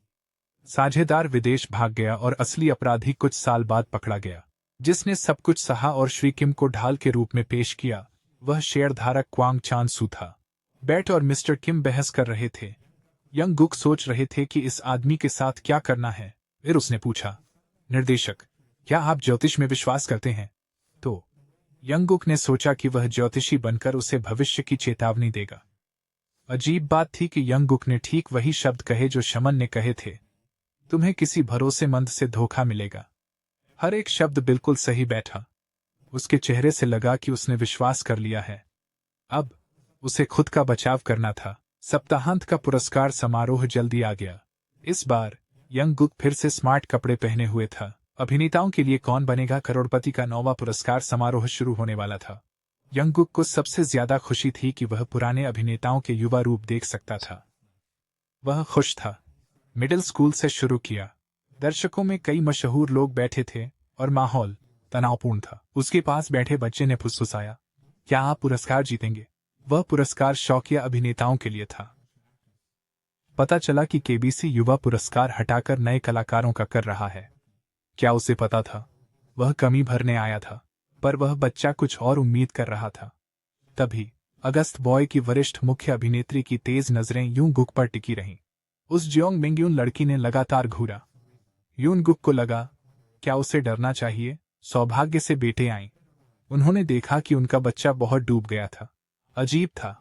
साझेदार विदेश भाग गया और असली अपराधी कुछ साल बाद पकड़ा गया। जिसने सब कुछ सहा और श्री किम को ढाल के रूप में पेश किया, वह शेयरधारक क्वांग चान सू था। बेट और मिस्टर किम बहस कर रहे थे। यंग गुक सोच रहे थे कि इस आदमी के साथ क्या करना है। फिर उसने पूछा, निर्देशक, क्या आप ज्योतिष में विश्वास करते हैं? तो यंग गुक ने सोचा कि वह ज्योतिषी बनकर उसे भविष्य की चेतावनी देगा। अजीब बात थी कि यंग गुक ने ठीक वही शब्द कहे जो शमन ने कहे थे, तुम्हें किसी भरोसेमंद से धोखा मिलेगा। हर एक शब्द बिल्कुल सही बैठा। उसके चेहरे से लगा कि उसने विश्वास कर लिया है। अब उसे खुद का बचाव करना था। सप्ताहांत का पुरस्कार समारोह जल्दी आ गया। इस बार यंग गुक फिर से स्मार्ट कपड़े पहने हुए था। अभिनेताओं के लिए कौन बनेगा करोड़पति का 9वां पुरस्कार समारोह शुरू होने वाला था। यंग गुक को सबसे ज्यादा खुशी थी कि वह पुराने अभिनेताओं के युवा रूप देख सकता था। वह खुश था। मिडिल स्कूल से शुरू किया। दर्शकों में कई मशहूर लोग बैठे थे और माहौल तनावपूर्ण था। उसके पास बैठे बच्चे ने फुसफुसाया, क्या आप पुरस्कार जीतेंगे? वह पुरस्कार शौकिया अभिनेताओं के लिए था। पता चला कि केबीसी युवा पुरस्कार हटाकर नए कलाकारों का कर रहा है। क्या उसे पता था? वह कमी भरने आया था, पर वह बच्चा कुछ और उम्मीद कर रहा था। तभी अगस्त बॉय की वरिष्ठ मुख्य अभिनेत्री की तेज नजरें यूं गुक पर टिकी रहीं। उस जियोंग मिंगयून लड़की ने लगातार घूरा। यून गुक को लगा, क्या उसे डरना चाहिए? सौभाग्य से बेटे आईं। उन्होंने देखा कि उनका बच्चा बहुत डूब गया था। अजीब था,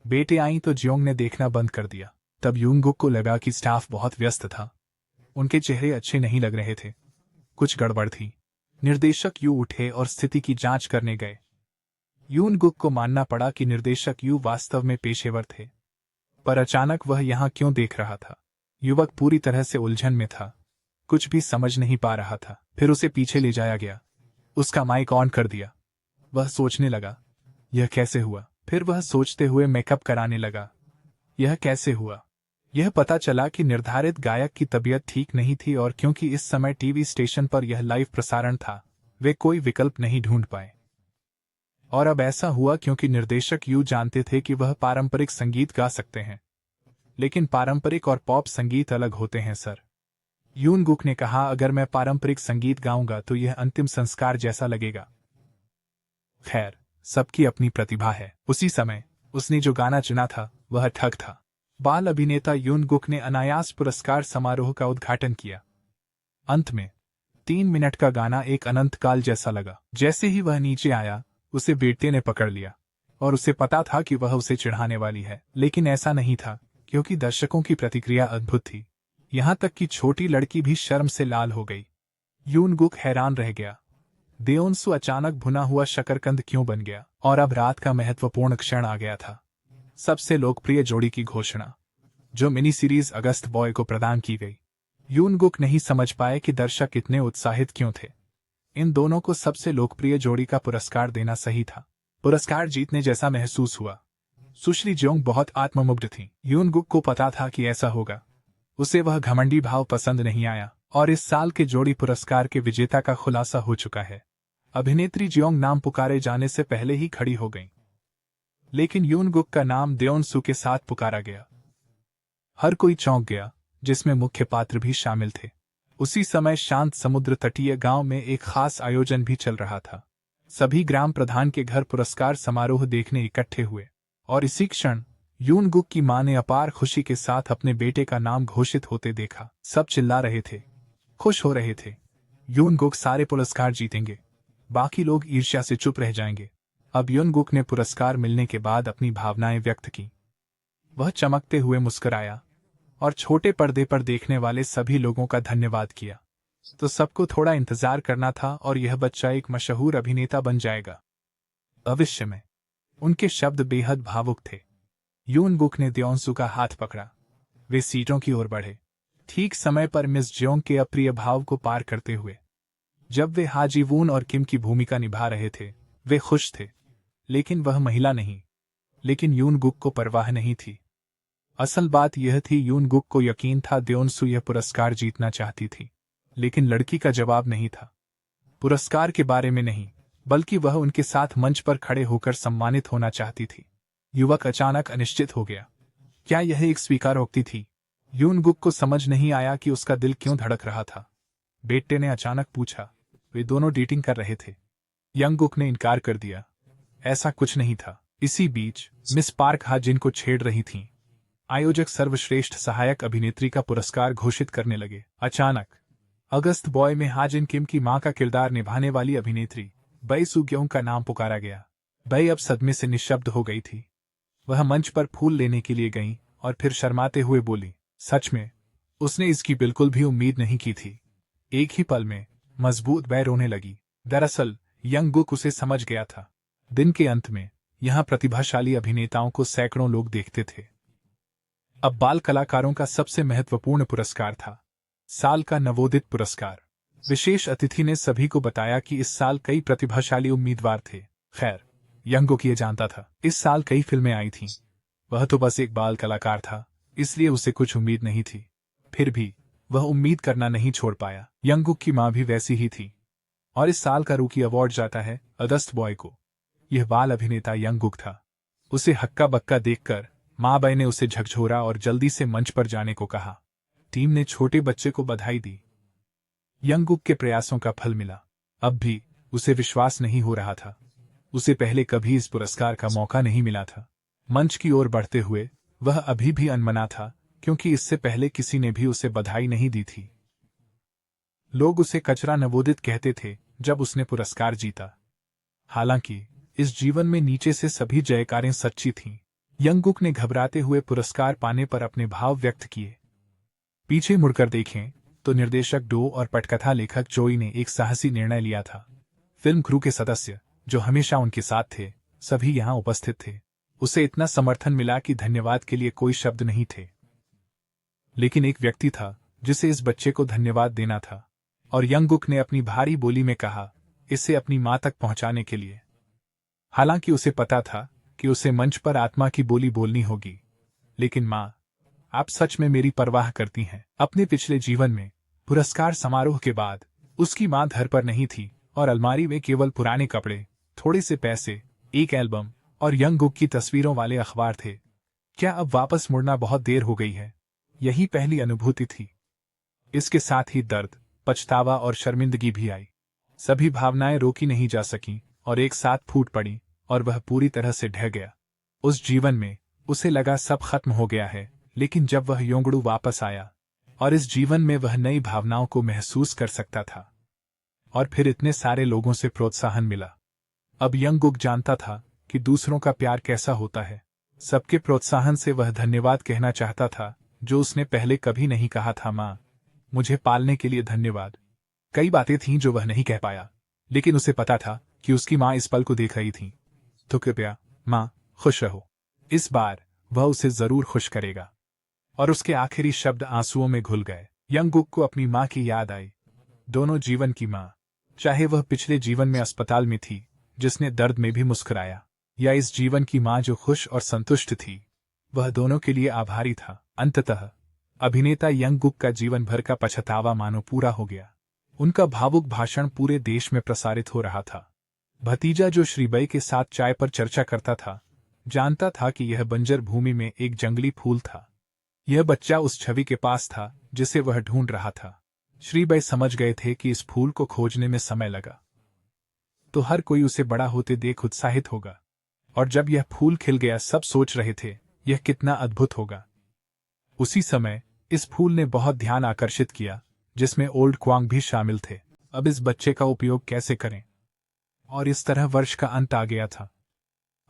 बेटे आईं तो जियोंग ने देखना बंद कर दिया। तब यून गुक को लगा कि स्टाफ बहुत व्यस्त था। उनके चेहरे अच्छे नहीं लग रहे थे। कुछ गड़बड़ थी। निर्देशक यू उठे और स्थिति की जांच करने गए। यून गुक को मानना पड़ा कि निर्देशक यू वास्तव में पेशेवर थे। पर अचानक वह यहाँ क्यों देख रहा था? युवक पूरी तरह से उलझन में था। कुछ भी समझ नहीं पा रहा था। फिर उसे पीछे ले जाया गया, उसका माइक ऑन कर दिया। वह सोचने लगा, यह कैसे हुआ। फिर वह सोचते हुए मेकअप कराने लगा, यह कैसे हुआ। यह पता चला कि निर्धारित गायक की तबीयत ठीक नहीं थी और क्योंकि इस समय टीवी स्टेशन पर यह लाइव प्रसारण था, वे कोई विकल्प नहीं ढूंढ पाए। और अब ऐसा हुआ क्योंकि निर्देशक यूं जानते थे कि वह पारंपरिक संगीत गा सकते हैं, लेकिन पारंपरिक और पॉप संगीत अलग होते हैं सर। यून गुक ने कहा, अगर मैं पारंपरिक संगीत गाऊंगा तो यह अंतिम संस्कार जैसा लगेगा। खैर, सबकी अपनी प्रतिभा है। उसी समय उसने जो गाना चुना था वह ठग था। बाल अभिनेता यून गुक ने अनायास पुरस्कार समारोह का उद्घाटन किया। अंत में 3 मिनट का गाना एक अनंत काल जैसा लगा। जैसे ही वह नीचे आया, उसे बेटे ने पकड़ लिया और उसे पता था कि वह उसे चिढ़ाने वाली है, लेकिन ऐसा नहीं था क्योंकि दर्शकों की प्रतिक्रिया अद्भुत थी। यहां तक कि छोटी लड़की भी शर्म से लाल हो गई। यून गुक हैरान रह गया, देओन्सु अचानक भुना हुआ शकरकंद क्यों बन गया। और अब रात का महत्वपूर्ण क्षण आ गया था, सबसे लोकप्रिय जोड़ी की घोषणा, जो मिनी सीरीज अगस्त बॉय को प्रदान की गई। यून गुक नहीं समझ पाए कि दर्शक इतने उत्साहित क्यों थे। इन दोनों को सबसे लोकप्रिय जोड़ी का पुरस्कार देना सही था। पुरस्कार जीतने जैसा महसूस हुआ। सुश्री जोंग बहुत आत्ममुग्ध थी। यून गुक को पता था कि ऐसा होगा। उसे वह घमंडी भाव पसंद नहीं आया और इस साल के जोड़ी पुरस्कार के विजेता का खुलासा हो चुका है। अभिनेत्री जियोंग नाम पुकारे जाने से पहले ही खड़ी हो गईं, लेकिन यून गुक का नाम देओन्सु के साथ पुकारा गया। हर कोई चौंक गया, जिसमें मुख्य पात्र भी शामिल थे। उसी समय शांत समुद्र तटीय गांव में एक खास आयोजन भी चल रहा था। सभी ग्राम प्रधान के घर पुरस्कार समारोह देखने इकट्ठे हुए और इसी क्षण यून गुक की मां ने अपार खुशी के साथ अपने बेटे का नाम घोषित होते देखा। सब चिल्ला रहे थे, खुश हो रहे थे। यून गुक सारे पुरस्कार जीतेंगे, बाकी लोग ईर्ष्या से चुप रह जाएंगे। अब यून गुक ने पुरस्कार मिलने के बाद अपनी भावनाएं व्यक्त की। वह चमकते हुए मुस्कुराया और छोटे पर्दे पर देखने वाले सभी लोगों का धन्यवाद किया। तो सबको थोड़ा इंतजार करना था और यह बच्चा एक मशहूर अभिनेता बन जाएगा भविष्य में। उनके शब्द बेहद भावुक थे। यून गुक ने देओन्सु का हाथ पकड़ा। वे सीटों की ओर बढ़े, ठीक समय पर मिस जियोंग के अप्रिय भाव को पार करते हुए। जब वे हाजी वून और किम की भूमिका निभा रहे थे, वे खुश थे, लेकिन वह महिला नहीं। लेकिन यून गुक को परवाह नहीं थी। असल बात यह थी, यून गुक को यकीन था देओन्सु यह पुरस्कार जीतना चाहती थी, लेकिन लड़की का जवाब नहीं था। पुरस्कार के बारे में नहीं, बल्कि वह उनके साथ मंच पर खड़े होकर सम्मानित होना चाहती थी। युवक अचानक अनिश्चित हो गया। क्या यह एक स्वीकारोक्ति थी? यून गुक को समझ नहीं आया कि उसका दिल क्यों धड़क रहा था। बेटे ने अचानक पूछा। वे दोनों डेटिंग कर रहे थे। यंग गुक ने इनकार कर दिया, ऐसा कुछ नहीं था। इसी बीच मिस पार्क हा जिनको छेड़ रही थीं। आयोजक सर्वश्रेष्ठ सहायक अभिनेत्री का पुरस्कार घोषित करने लगे। अचानक अगस्त बॉय में हाजिन किम की मां का किरदार निभाने वाली अभिनेत्री बई सुग्योंग का नाम पुकारा गया। बई अब सदमे से निशब्द हो गई थी। वह मंच पर फूल लेने के लिए गई और फिर शर्माते हुए बोली, सच में उसने इसकी बिल्कुल भी उम्मीद नहीं की थी। एक ही पल में मजबूत बई रोने लगी। दरअसल यंग गुक उसे समझ गया था। दिन के अंत में यहां प्रतिभाशाली अभिनेताओं को सैकड़ों लोग देखते थे। अब बाल कलाकारों का सबसे महत्वपूर्ण पुरस्कार था, साल का नवोदित पुरस्कार। विशेष अतिथि ने सभी को बताया कि इस साल कई प्रतिभाशाली उम्मीदवार थे। खैर, यंग गुक ये जानता था, इस साल कई फिल्में आई थीं। वह तो बस एक बाल कलाकार था, इसलिए उसे कुछ उम्मीद नहीं थी। फिर भी वह उम्मीद करना नहीं छोड़ पाया। यंग गुक की मां भी वैसी ही थी। और इस साल का रूकी अवार्ड जाता है अगस्त बॉय को। यह बाल अभिनेता यंग गुक था। उसे हक्का बक्का देखकर मां बई ने उसे झकझोरा और जल्दी से मंच पर जाने को कहा। टीम ने छोटे बच्चे को बधाई दी। यंग गुक के प्रयासों का फल मिला। अब भी उसे विश्वास नहीं हो रहा था। उसे पहले कभी इस पुरस्कार का मौका नहीं मिला था। मंच की ओर बढ़ते हुए वह अभी भी अनमना था, क्योंकि इससे पहले किसी ने भी उसे बधाई नहीं दी थी। लोग उसे कचरा नवोदित कहते थे जब उसने पुरस्कार जीता। हालांकि इस जीवन में नीचे से सभी जयकारें सच्ची थीं। यंग गुक ने घबराते हुए पुरस्कार पाने पर अपने भाव व्यक्त किए। पीछे मुड़कर देखें तो निर्देशक डो और पटकथा लेखक चोई ने एक साहसी निर्णय लिया था। फिल्म क्रू के सदस्य, जो हमेशा उनके साथ थे, सभी यहां उपस्थित थे। उसे इतना समर्थन मिला कि धन्यवाद के लिए कोई शब्द नहीं थे। लेकिन एक व्यक्ति था जिसे इस बच्चे को धन्यवाद देना था, और यंगुक ने अपनी भारी बोली में कहा, इसे अपनी मां तक पहुंचाने के लिए। हालांकि उसे पता था कि उसे मंच पर आत्मा की बोली बोलनी होगी, लेकिन मां, आप सच में मेरी परवाह करती हैं। अपने पिछले जीवन में पुरस्कार समारोह के बाद उसकी मां घर पर नहीं थी और अलमारी में केवल पुराने कपड़े, थोड़े से पैसे, एक एल्बम और यंगुक की तस्वीरों वाले अखबार थे। क्या अब वापस मुड़ना बहुत देर हो गई है? यही पहली अनुभूति थी। इसके साथ ही दर्द, पछतावा और शर्मिंदगी भी आई। सभी भावनाएं रोकी नहीं जा सकीं और एक साथ फूट पड़ी और वह पूरी तरह से ढह गया। उस जीवन में उसे लगा सब खत्म हो गया है, लेकिन जब वह योंगड़ू वापस आया और इस जीवन में वह नई भावनाओं को महसूस कर सकता था, और फिर इतने सारे लोगों से प्रोत्साहन मिला। अब यंगुक जानता था कि दूसरों का प्यार कैसा होता है। सबके प्रोत्साहन से वह धन्यवाद कहना चाहता था, जो उसने पहले कभी नहीं कहा था। मां, मुझे पालने के लिए धन्यवाद। कई बातें थीं जो वह नहीं कह पाया, लेकिन उसे पता था कि उसकी मां इस पल को देख रही थी। तो कृपया मां, खुश रहो। इस बार वह उसे जरूर खुश करेगा। और उसके आखिरी शब्द आंसुओं में घुल गए। यंगुक को अपनी मां की याद आई। दोनों जीवन की मां, चाहे वह पिछले जीवन में अस्पताल में थी, जिसने दर्द में भी मुस्कुराया, या इस जीवन की मां जो खुश और संतुष्ट थी, वह दोनों के लिए आभारी था। अंततः अभिनेता यंगुक का जीवन भर का पछतावा मानो पूरा हो गया। उनका भावुक भाषण पूरे देश में प्रसारित हो रहा था। भतीजा जो श्रीबई के साथ चाय पर चर्चा करता था, जानता था कि यह बंजर भूमि में एक जंगली फूल था। यह बच्चा उस छवि के पास था जिसे वह ढूंढ रहा था। श्रीबई समझ गए थे कि इस फूल को खोजने में समय लगा, तो हर कोई उसे बड़ा होते देख उत्साहित होगा। और जब यह फूल खिल गया, सब सोच रहे थे यह कितना अद्भुत होगा। उसी समय इस फूल ने बहुत ध्यान आकर्षित किया, जिसमें ओल्ड क्वांग भी शामिल थे। अब इस बच्चे का उपयोग कैसे करें? और इस तरह वर्ष का अंत आ गया था।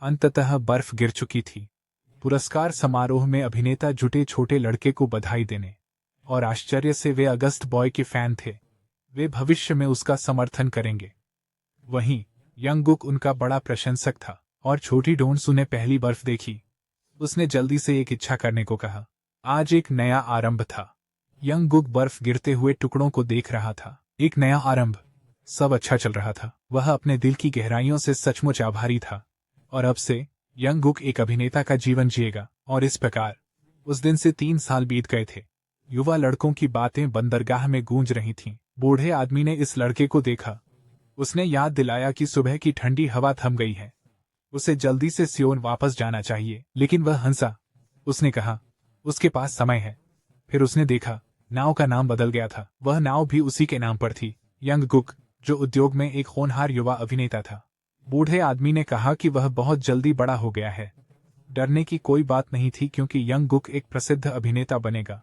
अंततः बर्फ गिर चुकी थी। पुरस्कार समारोह में अभिनेता जुटे छोटे लड़के को बधाई देने, और आश्चर्य से वे अगस्त बॉय के फैन थे। वे भविष्य में उसका समर्थन करेंगे। वहीं यंगुक उनका बड़ा प्रशंसक था, और छोटी डोन्सू ने पहली बर्फ देखी। उसने जल्दी से एक इच्छा करने को कहा। आज एक नया आरंभ था। यंगुक बर्फ गिरते हुए टुकड़ों को देख रहा था। एक नया आरंभ। सब अच्छा चल रहा था। वह अपने दिल की गहराइयों से सचमुच आभारी था, और अब से यंगुक एक अभिनेता का जीवन जिएगा। और इस प्रकार उस दिन से 3 साल बीत गए थे। युवा लड़कों की बातें बंदरगाह में गूंज रही थीं। बूढ़े आदमी ने इस लड़के को देखा। उसने याद दिलाया कि सुबह की ठंडी हवा थम गई है। उसे जल्दी से सियोल वापस जाना चाहिए, लेकिन वह हंसा। उसने कहा, उसके पास समय है। फिर उसने देखा, नाव का नाम बदल गया था। वह नाव भी उसी के नाम पर थी, यंगुक, जो उद्योग में एक होनहार युवा अभिनेता था। बूढ़े आदमी ने कहा कि वह बहुत जल्दी बड़ा हो गया है। डरने की कोई बात नहीं थी, क्योंकि यंगुक एक प्रसिद्ध अभिनेता बनेगा।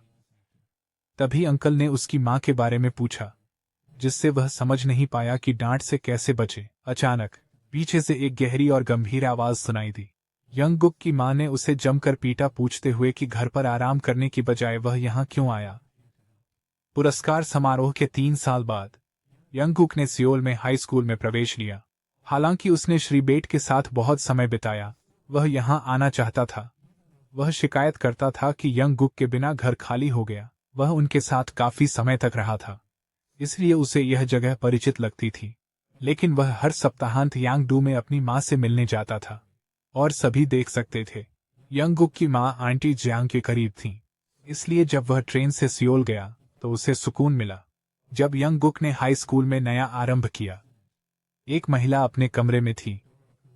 तभी अंकल ने उसकी मां के बारे में पूछा, जिससे वह समझ नहीं पाया कि डांट से कैसे बचे। अचानक पीछे से एक गहरी और गंभीर आवाज सुनाई दी। यंगुक की मां ने उसे जमकर पीटा, पूछते हुए कि घर पर आराम करने की बजाय वह यहाँ क्यों आया। पुरस्कार समारोह के 3 साल बाद यंगुक ने सियोल में हाई स्कूल में प्रवेश लिया। हालांकि उसने श्रीबेट के साथ बहुत समय बिताया, वह यहाँ आना चाहता था। वह शिकायत करता था कि यंगुक के बिना घर खाली हो गया। वह उनके साथ काफी समय तक रहा था, इसलिए उसे यह जगह परिचित लगती थी। लेकिन वह हर सप्ताहांत यांगडू में अपनी मां से मिलने जाता था, और सभी देख सकते थे। यंगुक की मां आंटी जियांग के करीब थीं, इसलिए जब वह ट्रेन से सियोल गया तो उसे सुकून मिला। जब यंगुक ने हाई स्कूल में नया आरंभ किया, एक महिला अपने कमरे में थी।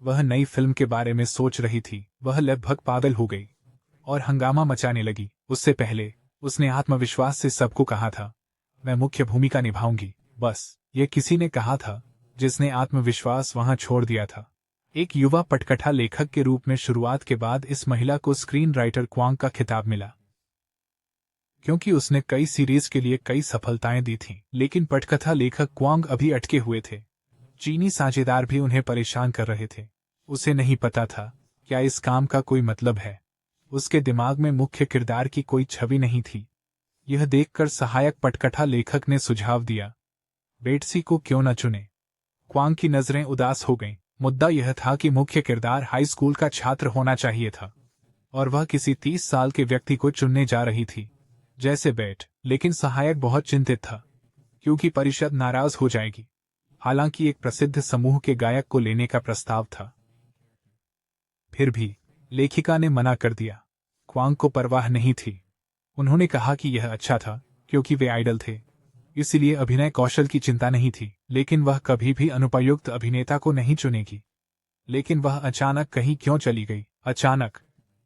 वह नई फिल्म के बारे में सोच रही थी। वह लगभग पागल हो गई और हंगामा मचाने लगी। उससे पहले उसने आत्मविश्वास से सबको कहा था, मैं मुख्य भूमिका निभाऊंगी। बस ये किसी ने कहा था जिसने आत्मविश्वास वहां छोड़ दिया था। एक युवा पटकथा लेखक के रूप में शुरुआत के बाद इस महिला को स्क्रीन राइटर क्वांग का खिताब मिला, क्योंकि उसने कई सीरीज के लिए कई सफलताएं दी थीं। लेकिन पटकथा लेखक क्वांग अभी अटके हुए थे। चीनी साझेदार भी उन्हें परेशान कर रहे थे। उसे नहीं पता था क्या इस काम का कोई मतलब है। उसके दिमाग में मुख्य किरदार की कोई छवि नहीं थी। यह देखकर सहायक पटकथा लेखक ने सुझाव दिया, बेटसी को क्यों न चुने। क्वांग की नजरें उदास हो गईं। मुद्दा यह था कि मुख्य किरदार हाई स्कूल का छात्र होना चाहिए था, और वह किसी 30 साल के व्यक्ति को चुनने जा रही थी। जैसे बैट। लेकिन सहायक बहुत चिंतित था, क्योंकि परिषद नाराज हो जाएगी। हालांकि एक प्रसिद्ध समूह के गायक को लेने का प्रस्ताव था। फिर भी लेखिका ने मना कर दिया। क्वांग को परवाह नहीं थी। उन्होंने कहा कि यह अच्छा था, क्योंकि वे आइडल थे, इसलिए अभिनय कौशल की चिंता नहीं थी। लेकिन वह कभी भी अनुपयुक्त अभिनेता को नहीं चुनेगी। लेकिन वह अचानक कहीं क्यों चली गई? अचानक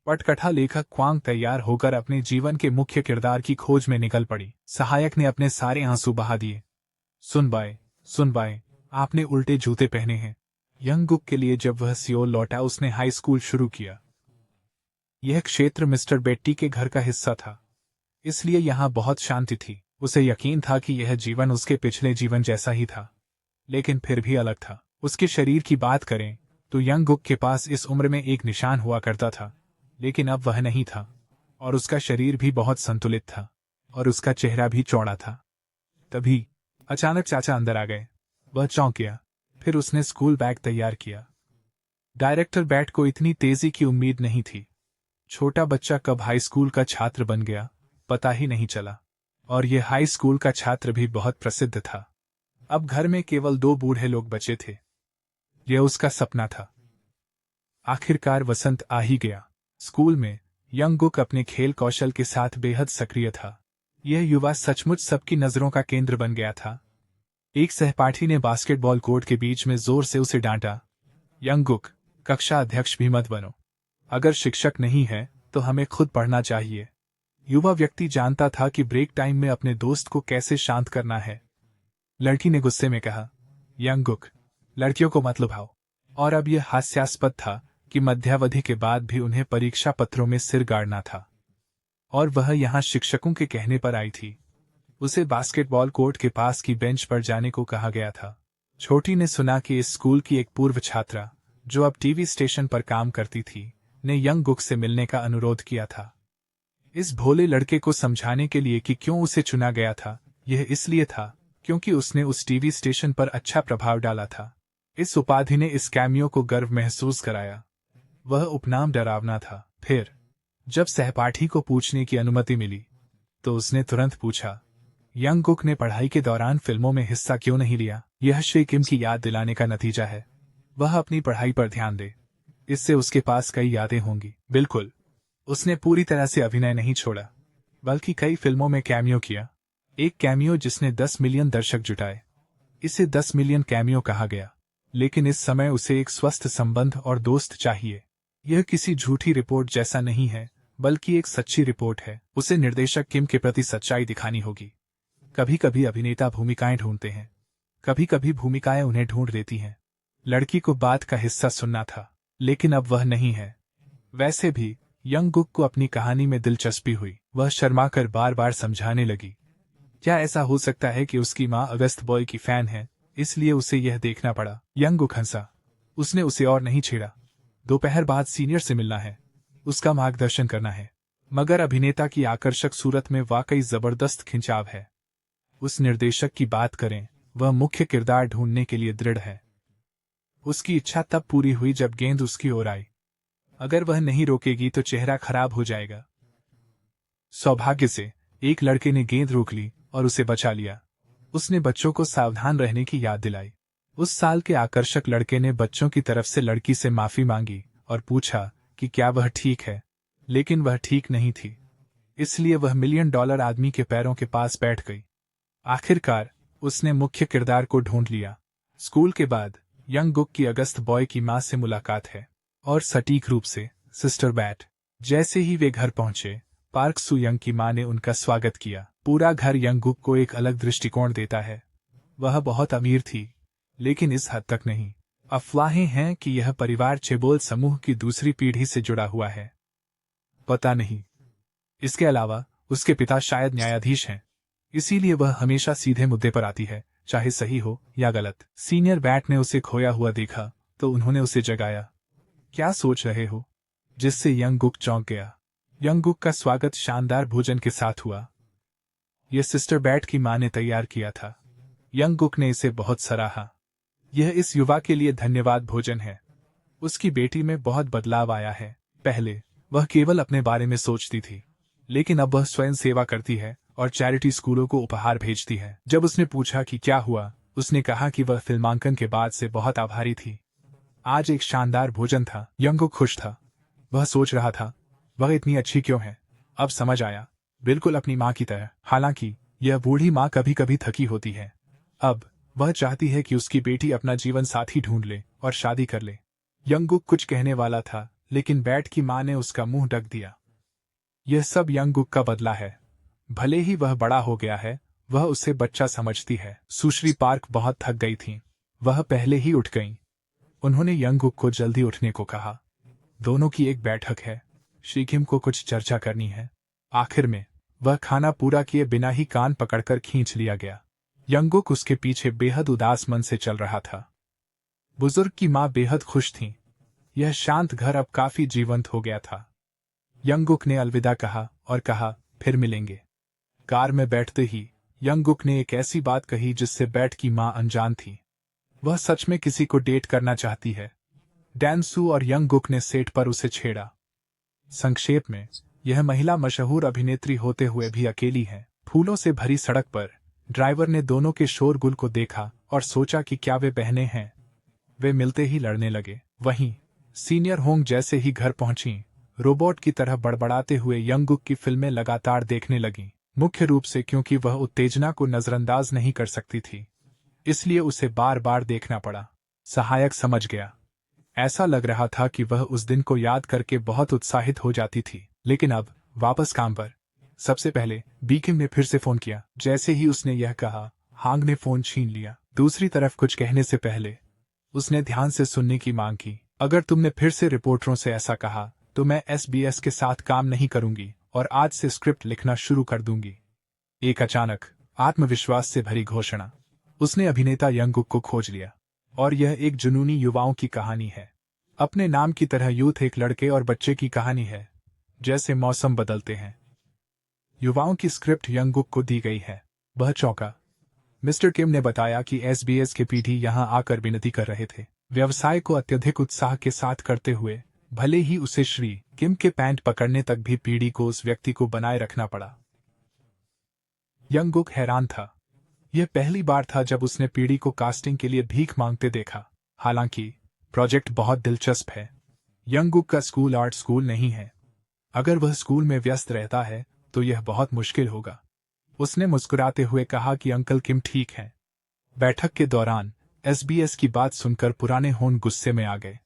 पटकथा लेखक क्वांग तैयार होकर अपने जीवन के मुख्य किरदार की खोज में निकल पड़ी। सहायक ने अपने सारे आंसू बहा दिए। सुन बाय, आपने उल्टे जूते पहने हैं। यंगगुक के लिए जब वह सियोल लौटा, उसने हाई स्कूल शुरू किया। यह क्षेत्र मिस्टर बेट्टी के घर का हिस्सा था, इसलिए यहाँ बहुत शांति थी। उसे यकीन था कि यह जीवन उसके पिछले जीवन जैसा ही था, लेकिन फिर भी अलग था। उसके शरीर की बात करें तो यंगगुक के पास इस उम्र में एक निशान हुआ करता था, लेकिन अब वह नहीं था। और उसका शरीर भी बहुत संतुलित था, और उसका चेहरा भी चौड़ा था। तभी अचानक चाचा अंदर आ गए। वह चौंक गया। फिर उसने स्कूल बैग तैयार किया। डायरेक्टर बैट को इतनी तेजी की उम्मीद नहीं थी। छोटा बच्चा कब हाई स्कूल का छात्र बन गया, पता ही नहीं चला। और ये हाई स्कूल का छात्र भी बहुत प्रसिद्ध था। अब घर में केवल 2 बूढ़े लोग बचे थे। यह उसका सपना था। आखिरकार वसंत आ ही गया। स्कूल में यंगगुक अपने खेल कौशल के साथ बेहद सक्रिय था। यह युवा सचमुच सबकी नजरों का केंद्र बन गया था। एक सहपाठी ने बास्केटबॉल कोर्ट के बीच में जोर से उसे डांटा, यंगगुक, कक्षा अध्यक्ष भी मत बनो। अगर शिक्षक नहीं है तो हमें खुद पढ़ना चाहिए। युवा व्यक्ति जानता था कि ब्रेक टाइम में अपने दोस्त को कैसे शांत करना है। लड़की ने गुस्से में कहा, यंगगुक, लड़कियों को मत लुभाओ। और अब यह हास्यास्पद था कि मध्यावधि के बाद भी उन्हें परीक्षा पत्रों में सिर गाड़ना था। और वह यहाँ शिक्षकों के कहने पर आई थी। उसे बास्केटबॉल कोर्ट के पास की बेंच पर जाने को कहा गया था। छोटी ने सुना कि इस स्कूल की एक पूर्व छात्रा, जो अब टीवी स्टेशन पर काम करती थी, ने यंगगुक से मिलने का अनुरोध किया था। इस भोले लड़के को समझाने के लिए कि क्यों उसे चुना गया था, यह इसलिए था क्योंकि उसने उस टीवी स्टेशन पर अच्छा प्रभाव डाला था। इस उपाधि ने इस कैमियो को गर्व महसूस कराया। वह उपनाम डरावना था। फिर जब सहपाठी को पूछने की अनुमति मिली तो उसने तुरंत पूछा, यंगगुक ने पढ़ाई के दौरान फिल्मों में हिस्सा क्यों नहीं लिया? यह श्री किम की याद दिलाने का नतीजा है। वह अपनी पढ़ाई पर ध्यान दे, इससे उसके पास कई यादें होंगी। बिल्कुल, उसने पूरी तरह से अभिनय नहीं छोड़ा, बल्कि कई फिल्मों में कैमियो किया। एक कैमियो जिसने 10 मिलियन दर्शक जुटाए। इसे 10 मिलियन कैमियो कहा गया। लेकिन इस समय उसे एक स्वस्थ संबंध और दोस्त चाहिए। यह किसी झूठी रिपोर्ट जैसा नहीं है, बल्कि एक सच्ची रिपोर्ट है। उसे निर्देशक किम के प्रति सच्चाई दिखानी होगी। कभी कभी अभिनेता भूमिकाएं ढूंढते हैं, कभी कभी भूमिकाएं उन्हें ढूंढ देती हैं। लड़की को बात का हिस्सा सुनना था, लेकिन अब वह नहीं है। वैसे भी यंगगुक को अपनी कहानी में दिलचस्पी हुई। वह शर्माकर बार बार समझाने लगी, क्या ऐसा हो सकता है कि उसकी माँ अगस्त बॉय की फैन है, इसलिए उसे यह देखना पड़ा। यंगगुक हंसा। उसने उसे और नहीं छेड़ा। दोपहर बाद सीनियर से मिलना है, उसका मार्गदर्शन करना है। मगर अभिनेता की आकर्षक सूरत में वाकई जबरदस्त खिंचाव है। उस निर्देशक की बात करें, वह मुख्य किरदार ढूंढने के लिए दृढ़ है। उसकी इच्छा तब पूरी हुई जब गेंद उसकी ओर आई। अगर वह नहीं रोकेगी तो चेहरा खराब हो जाएगा। सौभाग्य से एक लड़के ने गेंद रोक ली और उसे बचा लिया। उसने बच्चों को सावधान रहने की याद दिलाई। उस साल के आकर्षक लड़के ने बच्चों की तरफ से लड़की से माफी मांगी और पूछा कि क्या वह ठीक है, लेकिन वह ठीक नहीं थी। इसलिए वह $1 मिलियन आदमी के पैरों के पास बैठ गई। आखिरकार उसने मुख्य किरदार को ढूंढ लिया। स्कूल के बाद यंगगुक की अगस्त बॉय की मां से मुलाकात है, और सटीक रूप से सिस्टर बैट। जैसे ही वे घर पहुंचे, पार्क सू यंग की मां ने उनका स्वागत किया। पूरा घर यंगगुक को एक अलग दृष्टिकोण देता है। वह बहुत अमीर थी, लेकिन इस हद तक नहीं। अफवाहें हैं कि यह परिवार चेबोल समूह की दूसरी पीढ़ी से जुड़ा हुआ है। पता नहीं। इसके अलावा उसके पिता शायद न्यायाधीश हैं, इसीलिए वह हमेशा सीधे मुद्दे पर आती है, चाहे सही हो या गलत। सीनियर बैट ने उसे खोया हुआ देखा तो उन्होंने उसे जगाया। क्या सोच रहे हो? जिससे यंगगुक चौंक गया। यंगगुक का स्वागत शानदार भोजन के साथ हुआ। यह सिस्टर बैट की मां ने तैयार किया था। यंगगुक ने इसे बहुत सराहा। यह इस युवा के लिए धन्यवाद भोजन है। उसकी बेटी में बहुत बदलाव आया है। पहले वह केवल अपने बारे में सोचती थी, लेकिन अब वह स्वयं सेवा करती है और चैरिटी स्कूलों को उपहार भेजती है। जब उसने पूछा कि क्या हुआ, उसने कहा कि वह फिल्मांकन के बाद से बहुत आभारी थी। आज एक शानदार भोजन था। यंगकुक खुश था। वह सोच रहा था, वह इतनी अच्छी क्यों है। अब समझ आया, बिल्कुल अपनी माँ की तरह। हालांकि यह बूढ़ी माँ कभी कभी थकी होती है। अब वह चाहती है कि उसकी बेटी अपना जीवन साथी ढूंढ ले और शादी कर ले। यंगकुक कुछ कहने वाला था, लेकिन बैट की माँ ने उसका मुंह ढक दिया। यह सब यंगकुक का बदला है। भले ही वह बड़ा हो गया है, वह उसे बच्चा समझती है। सुश्री पार्क बहुत थक गई थीं। वह पहले ही उठ गईं। उन्होंने यंगकुक को जल्दी उठने को कहा। दोनों की एक बैठक है। श्री किम को कुछ चर्चा करनी है। आखिर में वह खाना पूरा किए बिना ही कान पकड़कर खींच लिया गया। यंगकुक उसके पीछे बेहद उदास मन से चल रहा था। बुजुर्ग की माँ बेहद खुश थीं। यह शांत घर अब काफी जीवंत हो गया था। यंगकुक ने अलविदा कहा और कहा, फिर मिलेंगे। कार में बैठते ही यंगकुक ने एक ऐसी बात कही जिससे बैट की माँ अनजान थी। वह सच में किसी को डेट करना चाहती है। डैनसू और यंगकुक ने सेट पर उसे छेड़ा। संक्षेप में, यह महिला मशहूर अभिनेत्री होते हुए भी अकेली है। फूलों से भरी सड़क पर ड्राइवर ने दोनों के शोरगुल को देखा और सोचा कि क्या वे बहनें हैं। वे मिलते ही लड़ने लगे। वहीं सीनियर होंग जैसे ही घर पहुंची, रोबोट की तरह बड़बड़ाते हुए यंगकुक की फिल्में लगातार देखने लगीं। मुख्य रूप से क्योंकि वह उत्तेजना को नजरअंदाज नहीं कर सकती थी, इसलिए उसे बार बार देखना पड़ा। सहायक समझ गया। ऐसा लग रहा था कि वह उस दिन को याद करके बहुत उत्साहित हो जाती थी। लेकिन अब वापस काम पर। सबसे पहले बीकिम ने फिर से फोन किया। जैसे ही उसने यह कहा, हांग ने फोन छीन लिया। दूसरी तरफ कुछ कहने से पहले उसने ध्यान से सुनने की मांग की। अगर तुमने फिर से रिपोर्टरों से ऐसा कहा तो मैं SBS के साथ काम नहीं करूंगी और आज से स्क्रिप्ट लिखना शुरू कर दूंगी। एक अचानक आत्मविश्वास से भरी घोषणा। उसने अभिनेता यंगकुक को खोज लिया। और यह एक जुनूनी युवाओं की कहानी है। अपने नाम की तरह यूथ एक लड़के और बच्चे की कहानी है। जैसे मौसम बदलते हैं। युवाओं की स्क्रिप्ट यंगकुक को दी गई है। वह चौंका। मिस्टर किम ने बताया कि SBS के पीडी यहां आकर विनती कर रहे थे। व्यवसाय को अत्यधिक उत्साह के साथ करते हुए, भले ही उसे श्री किम के पैंट पकड़ने तक भी पीढ़ी को उस व्यक्ति को बनाए रखना पड़ा। यंगकुक हैरान था। यह पहली बार था जब उसने पीढ़ी को कास्टिंग के लिए भीख मांगते देखा। हालांकि प्रोजेक्ट बहुत दिलचस्प है। यंगकुक का स्कूल आर्ट स्कूल नहीं है। अगर वह स्कूल में व्यस्त रहता है तो यह बहुत मुश्किल होगा। उसने मुस्कुराते हुए कहा कि अंकल किम ठीक हैं। बैठक के दौरान SBS की बात सुनकर पुराने होन गुस्से में आ गए।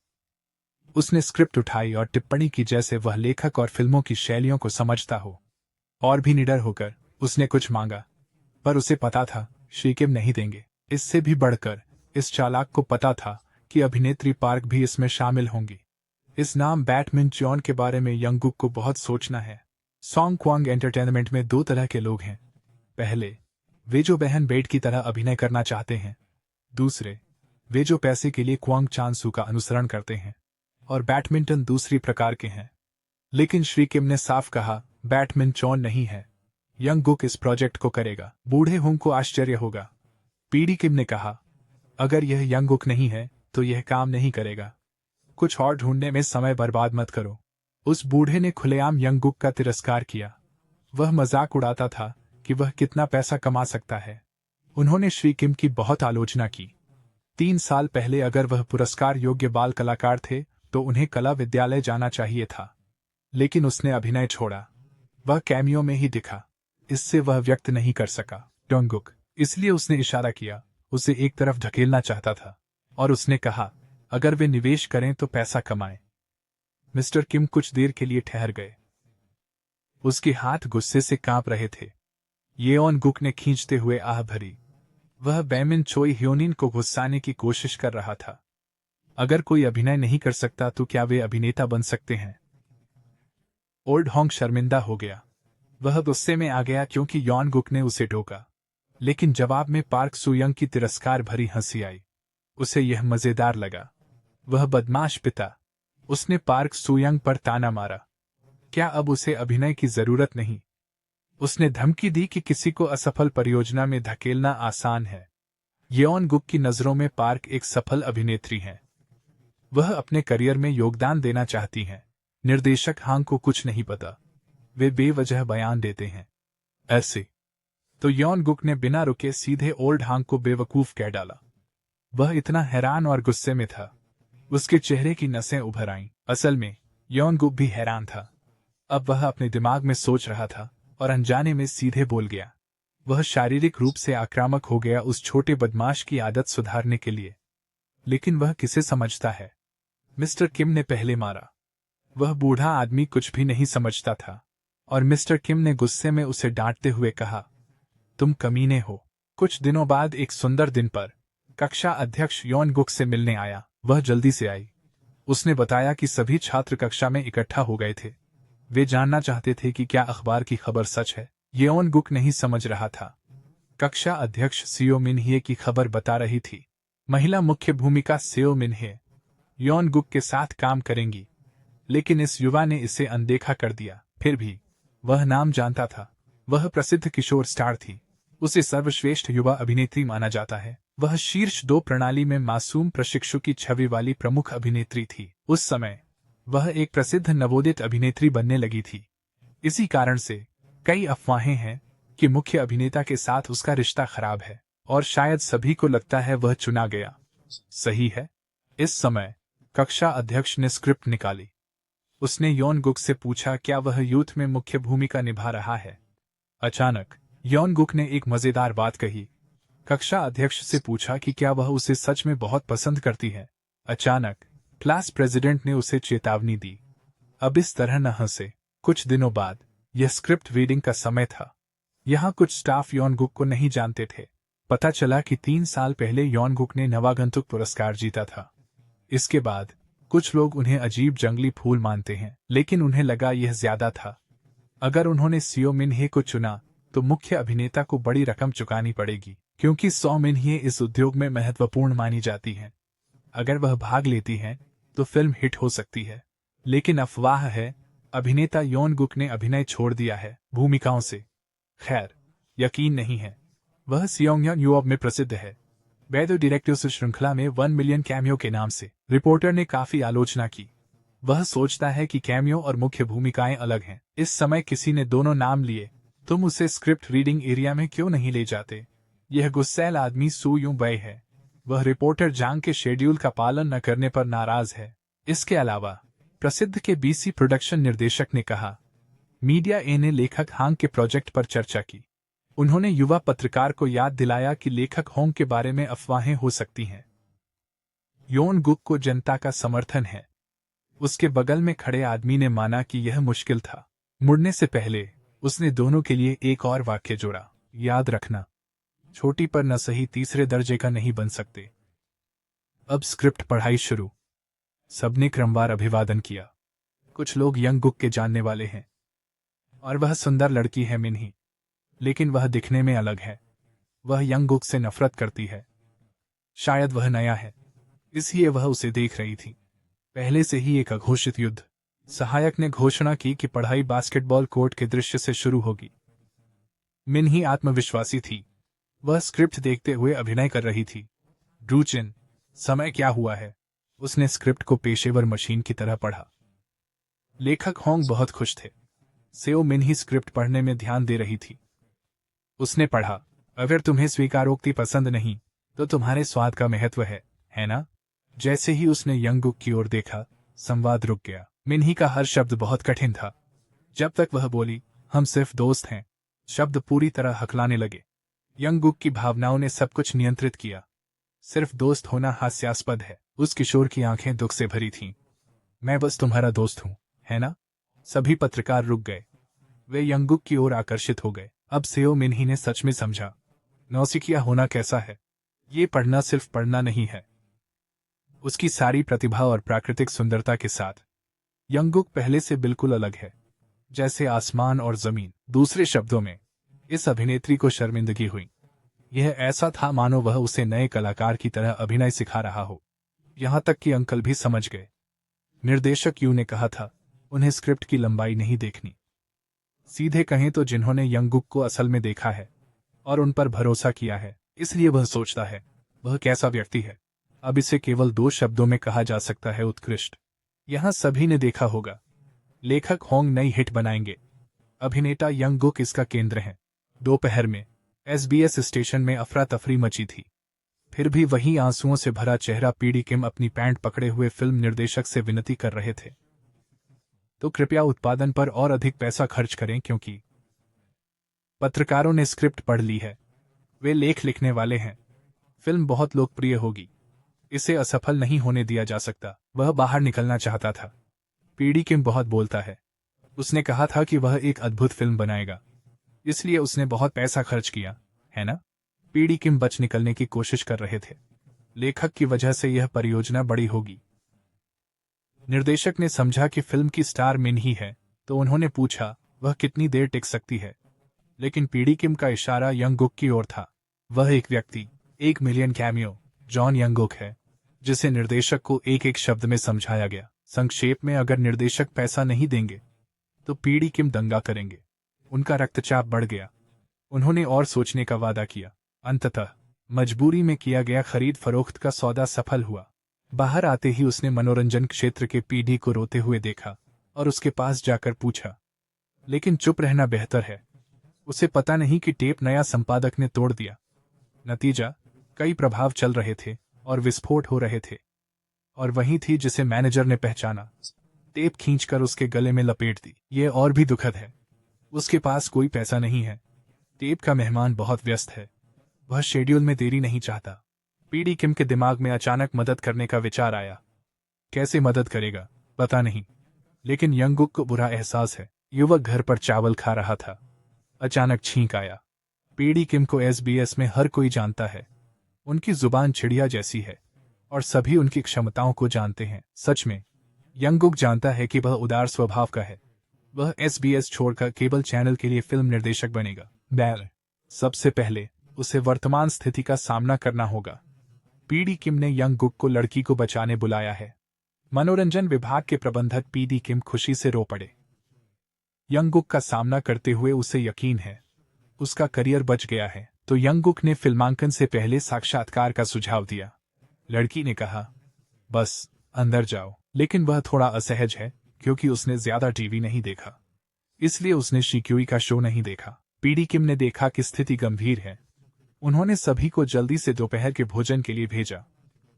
उसने स्क्रिप्ट उठाई और टिप्पणी की जैसे वह लेखक और फिल्मों की शैलियों को समझता हो। और भी निडर होकर उसने कुछ मांगा, पर उसे पता था श्री किम नहीं देंगे। इससे भी बढ़कर इस चालाक को पता था कि अभिनेत्री पार्क भी इसमें शामिल होंगी। इस नाम बैटमिन चॉन के बारे में यंगकुक को बहुत सोचना है। सॉन्ग क्वांग एंटरटेनमेंट में दो तरह के लोग हैं। पहले, वे जो बहन बेट की तरह अभिनय करना चाहते हैं। दूसरे, वे जो पैसे के लिए क्वांग चांसू का अनुसरण करते हैं। और बैडमिंटन दूसरी प्रकार के हैं। लेकिन श्री किम ने साफ कहा, बैटमिन चॉन नहीं है। यंगकुक इस प्रोजेक्ट को करेगा। बूढ़े होंग को आश्चर्य होगा। पीडी किम ने कहा, अगर यह यंगकुक नहीं है तो यह काम नहीं करेगा। कुछ और ढूंढने में समय बर्बाद मत करो। उस बूढ़े ने खुलेआम यंगकुक का तिरस्कार किया। वह मजाक उड़ाता था कि वह कितना पैसा कमा सकता है। उन्होंने श्री किम की बहुत आलोचना की। 3 साल पहले अगर वह पुरस्कार योग्य बाल कलाकार थे तो उन्हें कला विद्यालय जाना चाहिए था। लेकिन उसने अभिनय छोड़ा। वह कैमियो में ही दिखा। इससे वह व्यक्त नहीं कर सका यंगकुक, इसलिए उसने इशारा किया। उसे एक तरफ धकेलना चाहता था। और उसने कहा, अगर वे निवेश करें तो पैसा कमाएं। मिस्टर किम कुछ देर के लिए ठहर गए। उसके हाथ गुस्से से कांप रहे थे। यंगकुक ने खींचते हुए आह भरी। वह बैमिन चोई ह्योनिन को गुस्साने की कोशिश कर रहा था। अगर कोई अभिनय नहीं कर सकता तो क्या वे अभिनेता बन सकते हैं? ओल्ड होंग शर्मिंदा हो गया। वह गुस्से में आ गया क्योंकि यंगकुक ने उसे टोका। लेकिन जवाब में पार्क सुयंग की तिरस्कार भरी हंसी आई। उसे यह मजेदार लगा। वह बदमाश पिता। उसने पार्क सुयंग पर ताना मारा। क्या अब उसे अभिनय की जरूरत नहीं? उसने धमकी दी कि किसी को असफल परियोजना में धकेलना आसान है। यंगकुक की नजरों में पार्क एक सफल अभिनेत्री हैं। वह अपने करियर में योगदान देना चाहती हैं। निर्देशक हांग को कुछ नहीं पता। वे बेवजह बयान देते हैं। ऐसे तो यॉन गुक ने बिना रुके सीधे ओल्ड हांग को बेवकूफ कह डाला। वह इतना हैरान और गुस्से में था, उसके चेहरे की नसें उभर आईं। असल में यॉन गुक भी हैरान था। अब वह अपने दिमाग में सोच रहा था और अनजाने में सीधे बोल गया। वह शारीरिक रूप से आक्रामक हो गया उस छोटे बदमाश की आदत सुधारने के लिए। लेकिन वह किसे समझता है? मिस्टर किम ने पहले मारा। वह बूढ़ा आदमी कुछ भी नहीं समझता था और मिस्टर किम ने गुस्से में उसे डांटते हुए कहा, तुम कमीने हो। कुछ दिनों बाद एक सुंदर दिन पर कक्षा अध्यक्ष यॉन गुक से मिलने आया। वह जल्दी से आई। उसने बताया कि सभी छात्र कक्षा में इकट्ठा हो गए थे। वे जानना चाहते थे कि क्या अखबार की खबर सच है। यॉन गुक नहीं समझ रहा था। कक्षा अध्यक्ष सियो मिनहे की खबर बता रही थी। महिला मुख्य भूमिका सियो मिनहे यॉन गुक के साथ काम करेंगी, लेकिन इस युवा ने इसे अनदेखा कर दिया। फिर भी वह नाम जानता था। वह प्रसिद्ध किशोर स्टार थी। उसे सर्वश्रेष्ठ युवा अभिनेत्री माना जाता है। वह शीर्ष 2 प्रणाली में मासूम प्रशिक्षु की छवि वाली प्रमुख अभिनेत्री थी। उस समय वह एक प्रसिद्ध नवोदित अभिनेत्री बनने लगी थी। इसी कारण से कई अफवाहें हैं कि मुख्य अभिनेता के साथ उसका रिश्ता खराब है और शायद सभी को लगता है वह चुना गया। सही है। इस समय कक्षा अध्यक्ष ने स्क्रिप्ट निकाली। उसने यॉन गुक से पूछा, क्या वह यूथ में मुख्य भूमिका निभा रहा है? अचानक यॉन गुक ने एक मजेदार बात कही। कक्षा अध्यक्ष से पूछा कि क्या वह उसे सच में बहुत पसंद करती है। अचानक क्लास प्रेसिडेंट ने उसे चेतावनी दी, अब इस तरह न हंसे। कुछ दिनों बाद यह स्क्रिप्ट रीडिंग का समय था। यहाँ कुछ स्टाफ यॉन गुक को नहीं जानते थे। पता चला कि 3 साल पहले यॉन गुक ने नवागंतुक पुरस्कार जीता था। इसके बाद कुछ लोग उन्हें अजीब जंगली फूल मानते हैं, लेकिन उन्हें लगा यह ज्यादा था। अगर उन्होंने सियो मिनहे को चुना तो मुख्य अभिनेता को बड़ी रकम चुकानी पड़ेगी, क्योंकि सियो मिनहे इस उद्योग में महत्वपूर्ण मानी जाती हैं। अगर वह भाग लेती हैं तो फिल्म हिट हो सकती है। लेकिन अफवाह है, अभिनेता यॉन गुक ने अभिनय छोड़ दिया है भूमिकाओं से। खैर, यकीन नहीं है। वह सियोंगयन यूरोप में प्रसिद्ध है। वैद्य डायरेक्टर्स श्रृंखला में 1 मिलियन कैमियो के नाम से रिपोर्टर ने काफी आलोचना की। वह सोचता है कि कैमियो और मुख्य भूमिकाएं अलग हैं। इस समय किसी ने दोनों नाम लिए। तुम उसे स्क्रिप्ट रीडिंग एरिया में क्यों नहीं ले जाते? यह गुस्सैल आदमी सू यूं बै है। वह रिपोर्टर जांग के शेड्यूल का पालन न करने पर नाराज है। इसके अलावा प्रसिद्ध के बीसी प्रोडक्शन निर्देशक ने कहा, मीडिया ए ने लेखक हांग के प्रोजेक्ट पर चर्चा की। उन्होंने युवा पत्रकार को याद दिलाया कि लेखक होंग के बारे में अफवाहें हो सकती हैं। यॉन गुक को जनता का समर्थन है। उसके बगल में खड़े आदमी ने माना कि यह मुश्किल था। मुड़ने से पहले उसने दोनों के लिए एक और वाक्य जोड़ा, याद रखना, छोटी पर न सही तीसरे दर्जे का नहीं बन सकते। अब स्क्रिप्ट पढ़ाई शुरू। सबने क्रमवार अभिवादन किया। कुछ लोग यंग गुक के जानने वाले हैं और वह सुंदर लड़की है मिनही, लेकिन वह दिखने में अलग है। वह यंग गुक से नफरत करती है। शायद वह नया है, इसलिए वह उसे देख रही थी। पहले से ही एक अघोषित युद्ध। सहायक ने घोषणा की कि पढ़ाई बास्केटबॉल कोर्ट के दृश्य से शुरू होगी। मिनही आत्मविश्वासी थी। वह स्क्रिप्ट देखते हुए अभिनय कर रही थी। ड्रूचिन, समय क्या हुआ है? उसने स्क्रिप्ट को पेशेवर मशीन की तरह पढ़ा। लेखक होंग बहुत खुश थे। सेओ मिनही स्क्रिप्ट पढ़ने में ध्यान दे रही थी। उसने पढ़ा, अगर तुम्हें स्वीकारोक्ति पसंद नहीं तो तुम्हारे स्वाद का महत्व है ना? जैसे ही उसने यंग गुक की ओर देखा, संवाद रुक गया। मिनही का हर शब्द बहुत कठिन था। जब तक वह बोली, हम सिर्फ दोस्त हैं, शब्द पूरी तरह हकलाने लगे। यंग गुक की भावनाओं ने सब कुछ नियंत्रित किया। सिर्फ दोस्त होना हास्यास्पद है। उस किशोर की आंखें दुख से भरी थीं। मैं बस तुम्हारा दोस्त हूं, है ना? सभी पत्रकार रुक गए। वे यंग गुक की ओर आकर्षित हो गए। अब सेओ मिनही ने सच में समझा, नौसिखिया होना कैसा है। ये पढ़ना सिर्फ पढ़ना नहीं है। उसकी सारी प्रतिभा और प्राकृतिक सुंदरता के साथ यंग गुक पहले से बिल्कुल अलग है, जैसे आसमान और जमीन। दूसरे शब्दों में, इस अभिनेत्री को शर्मिंदगी हुई। यह ऐसा था मानो वह उसे नए कलाकार की तरह अभिनय सिखा रहा हो। यहां तक कि अंकल भी समझ गए। निर्देशक यू ने कहा था, उन्हें स्क्रिप्ट की लंबाई नहीं देखनी। सीधे कहें तो जिन्होंने यंग गुक को असल में देखा है और उन पर भरोसा किया है, इसलिए वह सोचता है वह कैसा व्यक्ति है। अब इसे केवल 2 शब्दों में कहा जा सकता है, उत्कृष्ट। यहां सभी ने देखा होगा। लेखक होंग नई हिट बनाएंगे। अभिनेता यंगगुक इसका केंद्र है। दोपहर में SBS स्टेशन में अफरा तफरी मची थी। फिर भी वही आंसुओं से भरा चेहरा पीडी किम अपनी पैंट पकड़े हुए फिल्म निर्देशक से विनती कर रहे थे तो कृपया उत्पादन पर और अधिक पैसा खर्च करें, क्योंकि पत्रकारों ने स्क्रिप्ट पढ़ ली है, वे लेख लिखने वाले हैं, फिल्म बहुत लोकप्रिय होगी, इसे असफल नहीं होने दिया जा सकता। वह बाहर निकलना चाहता था। पीडी किम बहुत बोलता है। उसने कहा था कि वह एक अद्भुत फिल्म बनाएगा, इसलिए उसने बहुत पैसा खर्च किया, है ना? पीडी किम बच निकलने की कोशिश कर रहे थे। लेखक की वजह से यह परियोजना बड़ी होगी। निर्देशक ने समझा कि फिल्म की स्टार मिन ही है, तो उन्होंने पूछा वह कितनी देर टिक सकती है। लेकिन पीडी किम का इशारा यंगगुक की ओर था। वह एक व्यक्ति, 1 मिलियन कैमियो, जॉन यंगगुक है, जिसे निर्देशक को एक एक शब्द में समझाया गया। संक्षेप में, अगर निर्देशक पैसा नहीं देंगे तो पीडी किम दंगा करेंगे। उनका रक्तचाप बढ़ गया। उन्होंने और सोचने का वादा किया। अंततः मजबूरी में किया गया खरीद फरोख्त का सौदा सफल हुआ। बाहर आते ही उसने मनोरंजन क्षेत्र के पीडी को रोते हुए देखा और उसके पास जाकर पूछा, लेकिन चुप रहना बेहतर है। उसे पता नहीं कि टेप नया संपादक ने तोड़ दिया। नतीजा, कई प्रभाव चल रहे थे और विस्फोट हो रहे थे। और वही थी जिसे मैनेजर ने पहचाना। टेप खींचकर उसके गले में लपेट दी। ये और भी दुखद है, उसके पास कोई पैसा नहीं है। टेप का मेहमान बहुत व्यस्त है, वह शेड्यूल में देरी नहीं चाहता। पीडी किम के दिमाग में अचानक मदद करने का विचार आया। कैसे मदद करेगा पता नहीं, लेकिन यंगगुक को बुरा एहसास है। युवक घर पर चावल खा रहा था। अचानक छींक आया। पीडी किम को SBS में हर कोई जानता है। उनकी जुबान चिड़िया जैसी है और सभी उनकी क्षमताओं को जानते हैं। सच में यंगगुक जानता है कि वह उदार स्वभाव का है। वह SBS छोड़कर केबल चैनल के लिए फिल्म निर्देशक बनेगा। सबसे पहले उसे वर्तमान स्थिति का सामना करना होगा। पीडी किम ने यंगगुक को लड़की को बचाने बुलाया है। मनोरंजन विभाग के प्रबंधक पीडी किम खुशी से रो पड़े। यंगगुक का सामना करते हुए उसे यकीन है उसका करियर बच गया है। तो यंगगुक ने फिल्मांकन से पहले साक्षात्कार का सुझाव दिया। लड़की ने कहा, बस अंदर जाओ। लेकिन वह थोड़ा असहज है क्योंकि उसने ज्यादा टीवी नहीं देखा, इसलिए उसने शिक्यूई का शो नहीं देखा। पीडी किम ने देखा कि स्थिति गंभीर है। उन्होंने सभी को जल्दी से दोपहर के भोजन के लिए भेजा।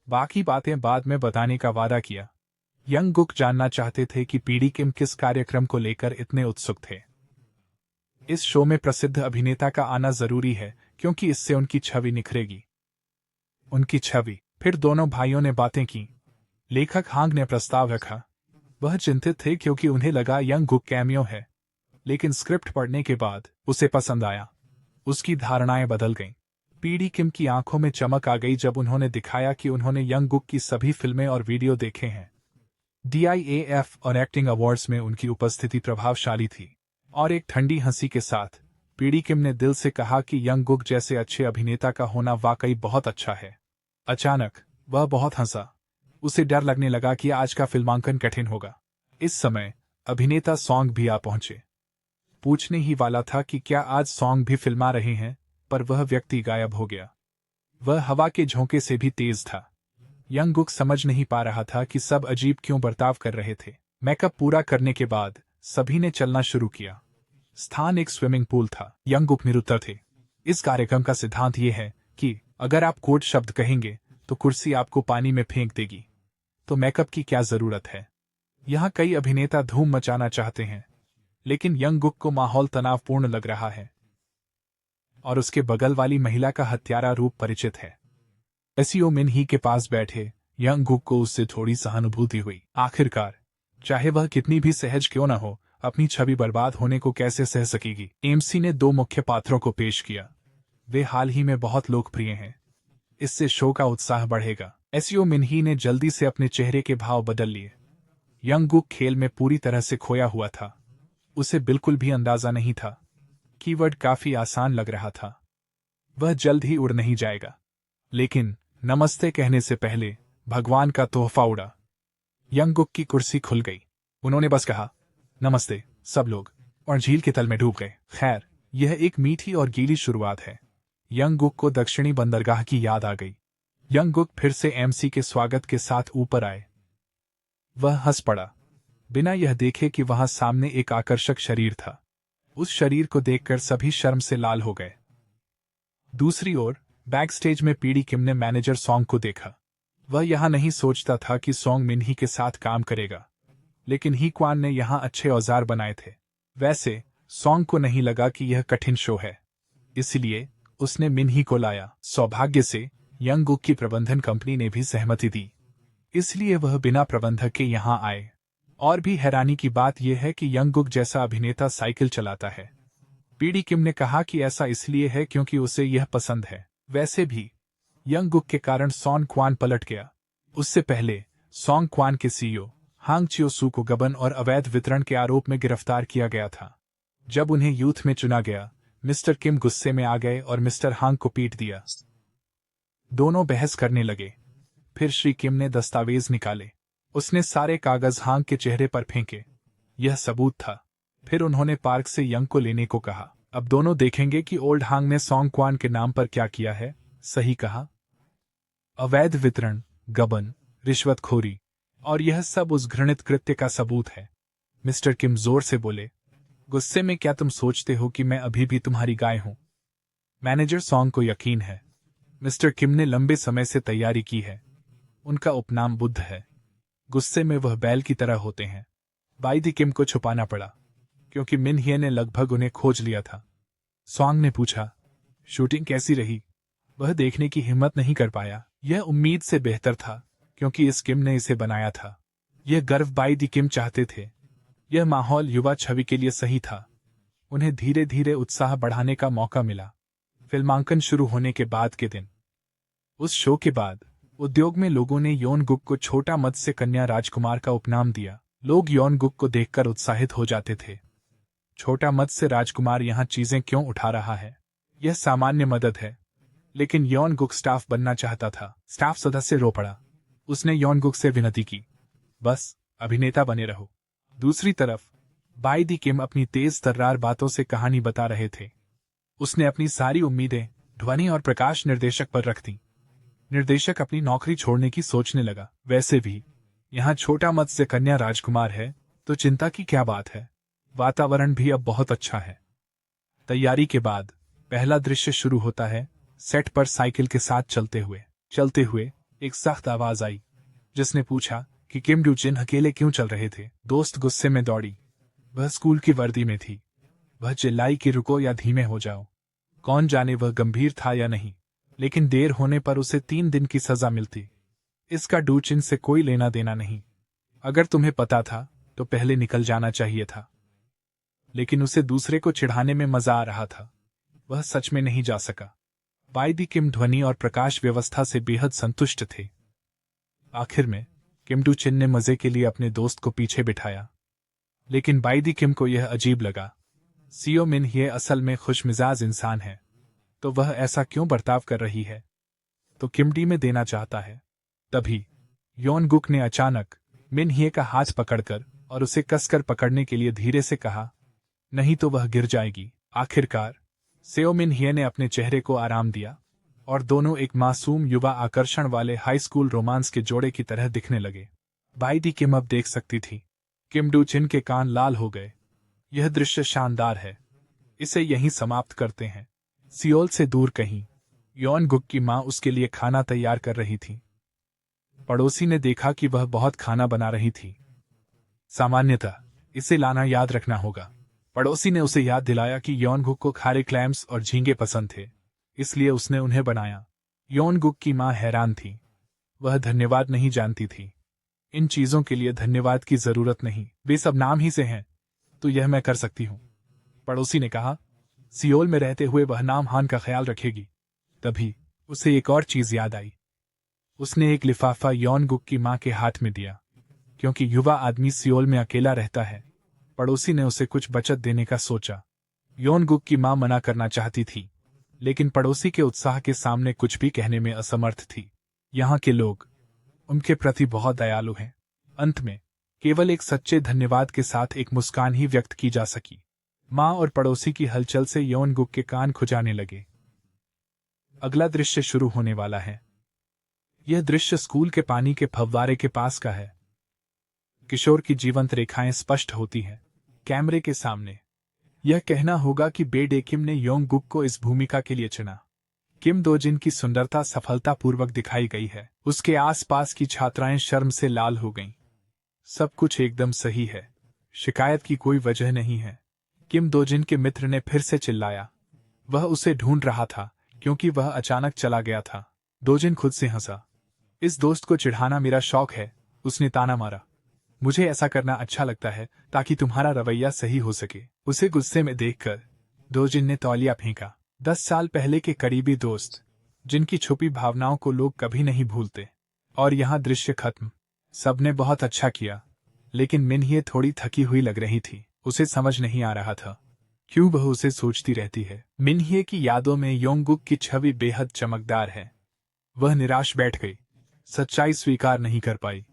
बाकी बातें बाद में बताने का वादा किया। यंगगुक जानना चाहते थे कि पीडी किम किस कार्यक्रम को लेकर इतने उत्सुक थे। इस शो में प्रसिद्ध अभिनेता का आना जरूरी है क्योंकि इससे उनकी छवि निखरेगी। उनकी छवि। फिर दोनों भाइयों ने बातें की। लेखक हांग ने प्रस्ताव रखा। वह चिंतित थे क्योंकि उन्हें लगा यंगगुक कैमियो है, लेकिन स्क्रिप्ट पढ़ने के बाद उसे पसंद आया। उसकी धारणाएं बदल गईं। पीडी किम की आंखों में चमक आ गई जब उन्होंने दिखाया कि उन्होंने यंगगुक की सभी फिल्में और वीडियो देखे हैं। DIAF और एक्टिंग अवार्ड्स में उनकी उपस्थिति प्रभावशाली थी। और एक ठंडी हंसी के साथ पीडी किम ने दिल से कहा कि यंगगुक जैसे अच्छे अभिनेता का होना वाकई बहुत अच्छा है। अचानक वह बहुत हंसा। उसे डर लगने लगा कि आज का फिल्मांकन कठिन होगा। इस समय अभिनेता सॉन्ग भी आ पहुंचे। पूछने ही वाला था कि क्या आज सॉन्ग भी फिल्मा रहे हैं, पर वह व्यक्ति गायब हो गया। वह हवा के झोंके से भी तेज था। यंगगुक समझ नहीं पा रहा था कि सब अजीब क्यों बर्ताव कर रहे थे। मेकअप पूरा करने के बाद सभी ने चलना शुरू किया। स्थान एक स्विमिंग पूल था। यंगगुक निरुत्तर थे। इस कार्यक्रम का सिद्धांत ये है कि अगर आप कोड शब्द कहेंगे तो कुर्सी आपको पानी में फेंक देगी, तो मेकअप की क्या जरूरत है। यहाँ कई अभिनेता धूम मचाना चाहते हैं, लेकिन यंगगुक को माहौल तनावपूर्ण लग रहा है और उसके बगल वाली महिला का हत्यारा रूप परिचित है। एसियो मिन ही के पास बैठे यंगगुक को उससे थोड़ी सहानुभूति हुई। आखिरकार, चाहे वह कितनी भी सहज क्यों न हो, अपनी छवि बर्बाद होने को कैसे सह सकेगी। एमसी ने 2 मुख्य पात्रों को पेश किया। वे हाल ही में बहुत लोकप्रिय हैं। इससे शो का उत्साह बढ़ेगा। एसियो मिन्ही ने जल्दी से अपने चेहरे के भाव बदल लिए। यंगगुक खेल में पूरी तरह से खोया हुआ था। उसे बिल्कुल भी अंदाजा नहीं था। कीवर्ड काफी आसान लग रहा था। वह जल्द ही उड़ नहीं जाएगा। लेकिन नमस्ते कहने से पहले भगवान का तोहफा उड़ा। यंगगुक की कुर्सी खुल गई। उन्होंने बस कहा, नमस्ते सब लोग, और झील के तल में डूब गए। खैर, यह एक मीठी और गीली शुरुआत है। यंगगुक को दक्षिणी बंदरगाह की याद आ गई। यंगगुक फिर से एमसी के स्वागत के साथ ऊपर आए। वह हंस पड़ा, बिना यह देखे कि वहां सामने एक आकर्षक शरीर था। उस शरीर को देखकर सभी शर्म से लाल हो गए। दूसरी ओर बैक स्टेज में पीडी किम ने मैनेजर सॉन्ग को देखा। वह यहां नहीं सोचता था कि सॉन्ग मिनही के साथ काम करेगा, लेकिन ही क्वान ने यहां अच्छे औजार बनाए थे। वैसे सॉन्ग को नहीं लगा कि यह कठिन शो है, इसलिए उसने मिनही को लाया। सौभाग्य से यंगगुक की प्रबंधन कंपनी ने भी सहमति दी, इसलिए वह बिना प्रबंधक के यहां आए। और भी हैरानी की बात यह है कि यंगगुक जैसा अभिनेता साइकिल चलाता है। पीडी किम ने कहा कि ऐसा इसलिए है क्योंकि उसे यह पसंद है। वैसे भी यंगगुक के कारण सॉन्ग क्वान पलट गया। उससे पहले सॉन्ग क्वान के सीईओ हांग चियो-सू को गबन और अवैध वितरण के आरोप में गिरफ्तार किया गया था। जब उन्हें यूथ में चुना गया, मिस्टर किम गुस्से में आ गए और मिस्टर हांग को पीट दिया। दोनों बहस करने लगे। फिर श्री किम ने दस्तावेज निकाले। उसने सारे कागज हांग के चेहरे पर फेंके। यह सबूत था। फिर उन्होंने पार्क से यंग को लेने को कहा। अब दोनों देखेंगे कि ओल्ड हांग ने सॉन्ग क्वान के नाम पर क्या किया है। सही कहा, अवैध वितरण, गबन, रिश्वतखोरी, और यह सब उस घृणित कृत्य का सबूत है। मिस्टर किम जोर से बोले, गुस्से में क्या तुम सोचते हो कि मैं अभी भी तुम्हारी गाय हूं? मैनेजर सॉन्ग को यकीन है, मिस्टर किम ने लंबे समय से तैयारी की है। उनका उपनाम बुद्ध है। गुस्से में वह बैल की तरह होते हैं। बाइदी किम को छुपाना पड़ा, क्योंकि मिन हिये ने लगभग उन्हें खोज लिया था। सॉन्ग ने पूछा, शूटिंग कैसी रही? वह देखने की हिम्मत नहीं कर पाया। यह उम्मीद से बेहतर था, क्योंकि इस किम ने इसे बनाया था। यह गर्व बाइदी किम चाहते थे। यह माहौल युवा छवि के लिए सही था। उन्हें धीरे धीरे उत्साह बढ़ाने का मौका मिला। फिल्मांकन शुरू होने के बाद के दिन, उस शो के बाद उद्योग में लोगों ने योनगुक को छोटा मत्स्य कन्या राजकुमार का उपनाम दिया। लोग योनगुक को देखकर उत्साहित हो जाते थे। छोटा मत्स्य राजकुमार यहाँ चीजें क्यों उठा रहा है? यह सामान्य मदद है। लेकिन योनगुक स्टाफ बनना चाहता था। स्टाफ सदस्य रो पड़ा। उसने योनगुक से विनती की, बस अभिनेता बने रहो। दूसरी तरफ बाइदी किम अपनी तेज तर्रार बातों से कहानी बता रहे थे। उसने अपनी सारी उम्मीदें ध्वनि और प्रकाश निर्देशक पर रख दी। निर्देशक अपनी नौकरी छोड़ने की सोचने लगा। वैसे भी यहाँ छोटा मत्स्य कन्या राजकुमार है, तो चिंता की क्या बात है? वातावरण भी अब बहुत अच्छा है। तैयारी के बाद पहला दृश्य शुरू होता है। सेट पर साइकिल के साथ चलते हुए एक सख्त आवाज आई, जिसने पूछा कि किम डू चिन अकेले क्यों चल रहे थे। दोस्त गुस्से में दौड़ी। वह स्कूल की वर्दी में थी। वह चिल्लाई कि रुको या धीमे हो जाओ। कौन जाने वह गंभीर था या नहीं, लेकिन देर होने पर उसे 3 दिन की सजा मिलती। इसका डू चिन से कोई लेना देना नहीं। अगर तुम्हें पता था तो पहले निकल जाना चाहिए था। लेकिन उसे दूसरे को चिढ़ाने में मजा आ रहा था। वह सच में नहीं जा सका। बाइदी किम ध्वनि और प्रकाश व्यवस्था से बेहद संतुष्ट थे। आखिर में किम डू चिन ने मजे के लिए अपने दोस्त को पीछे बिठाया, लेकिन बाइदी किम को यह अजीब लगा। सीओ मिन हिये असल में खुशमिजाज इंसान है, तो वह ऐसा क्यों बर्ताव कर रही है? तो किम डी में देना चाहता है। तभी योनगुक ने अचानक मिन हिये का हाथ पकड़कर और उसे कसकर पकड़ने के लिए धीरे से कहा, नहीं तो वह गिर जाएगी। आखिरकार सेओ मिन हिये ने अपने चेहरे को आराम दिया और दोनों एक मासूम युवा आकर्षण वाले हाई स्कूल रोमांस के जोड़े की तरह दिखने लगे। बाइदी किम अब देख सकती थी। किम डू चिन के कान लाल हो गए। यह दृश्य शानदार है। इसे यहीं समाप्त करते हैं। सियोल से दूर कहीं योनगुक की मां उसके लिए खाना तैयार कर रही थी। पड़ोसी ने देखा कि वह बहुत खाना बना रही थी। सामान्यतः इसे लाना याद रखना होगा। पड़ोसी ने उसे याद दिलाया कि योनगुक को खारे क्लैम्स और झींगे पसंद थे, इसलिए उसने उन्हें बनाया। योनगुक की मां हैरान थी। वह धन्यवाद नहीं जानती थी। इन चीजों के लिए धन्यवाद की जरूरत नहीं, वे सब नाम ही से हैं, तो यह मैं कर सकती हूं। पड़ोसी ने कहा, सियोल में रहते हुए वह नाम हान का ख्याल रखेगी। तभी उसे एक और चीज याद आई। उसने एक लिफाफा योनगुक की मां के हाथ में दिया। क्योंकि युवा आदमी सियोल में अकेला रहता है, पड़ोसी ने उसे कुछ बचत देने का सोचा। योनगुक की मां मना करना चाहती थी, लेकिन पड़ोसी के उत्साह के सामने कुछ भी कहने में असमर्थ थी। यहाँ के लोग उनके प्रति बहुत दयालु हैं। अंत में केवल एक सच्चे धन्यवाद के साथ एक मुस्कान ही व्यक्त की जा सकी। मां और पड़ोसी की हलचल से योनगुक के कान खुजाने लगे। अगला दृश्य शुरू होने वाला है। यह दृश्य स्कूल के पानी के फव्वारे के पास का है। किशोर की जीवंत रेखाएं स्पष्ट होती हैं कैमरे के सामने। यह कहना होगा कि बे डे किम ने योंगगुक को इस भूमिका के लिए चुना। किम दो जिन की सुंदरता सफलतापूर्वक दिखाई गई है, उसके आसपास की छात्राएं शर्म से लाल हो गईं। सब कुछ एकदम सही है, शिकायत की कोई वजह नहीं है। किम दो जिन के मित्र ने फिर से चिल्लाया। वह उसे ढूंढ रहा था क्योंकि वह अचानक चला गया था। दोजिन खुद से हंसा। इस दोस्त को चिढ़ाना मेरा शौक है, उसने ताना मारा। मुझे ऐसा करना अच्छा लगता है ताकि तुम्हारा रवैया सही हो सके। उसे गुस्से में देखकर दोजिन ने तौलिया फेंका। 10 साल पहले के करीबी दोस्त, जिनकी छुपी भावनाओं को लोग कभी नहीं भूलते। और यहाँ दृश्य खत्म। सबने बहुत अच्छा किया, लेकिन मिन्हे थोड़ी थकी हुई लग रही थी। उसे समझ नहीं आ रहा था क्यों वह उसे सोचती रहती है। मिन्हे की यादों में योंगगुक की छवि बेहद चमकदार है। वह निराश बैठ गई, सच्चाई स्वीकार नहीं कर पाई।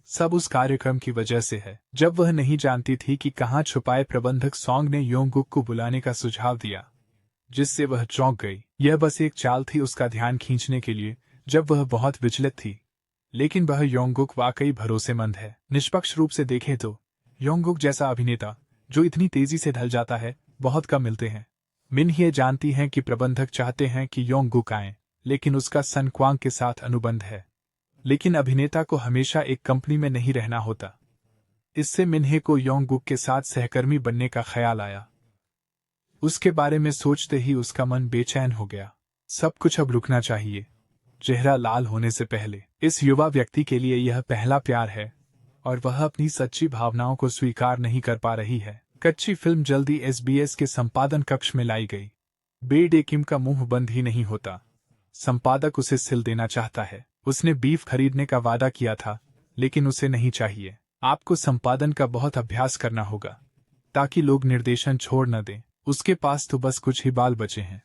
सब उस कार्यक्रम की वजह से है। जब वह नहीं जानती थी कि कहाँ छुपाए, प्रबंधक सॉन्ग ने योंगगुक को बुलाने का सुझाव दिया, जिससे वह चौंक गई। यह बस एक चाल थी उसका ध्यान खींचने के लिए जब वह बहुत विचलित थी। लेकिन वह योंगगुक वाकई भरोसेमंद है। निष्पक्ष रूप से देखें तो योंगगुक जैसा अभिनेता जो इतनी तेजी से ढल जाता है बहुत कम मिलते हैं। मिन्हे जानती हैं कि प्रबंधक चाहते हैं कि योंगगुक आए, लेकिन उसका सन क्वांग के साथ अनुबंध है। लेकिन अभिनेता को हमेशा एक कंपनी में नहीं रहना होता। इससे मिन्हे को योंगगुक के साथ सहकर्मी बनने का ख्याल आया। उसके बारे में सोचते ही उसका मन बेचैन हो गया। सब कुछ अब रुकना चाहिए, चेहरा लाल होने से पहले। इस युवा व्यक्ति के लिए यह पहला प्यार है और वह अपनी सच्ची भावनाओं को स्वीकार नहीं कर पा रही है। कच्ची फिल्म जल्दी SBS के संपादन कक्ष में लाई गई। बे डे किम का मुंह बंद ही नहीं होता। संपादक उसे सिल देना चाहता है। उसने बीफ खरीदने का वादा किया था, लेकिन उसे नहीं चाहिए। आपको संपादन का बहुत अभ्यास करना होगा ताकि लोग निर्देशन छोड़ न दें। उसके पास तो बस कुछ ही बाल बचे हैं।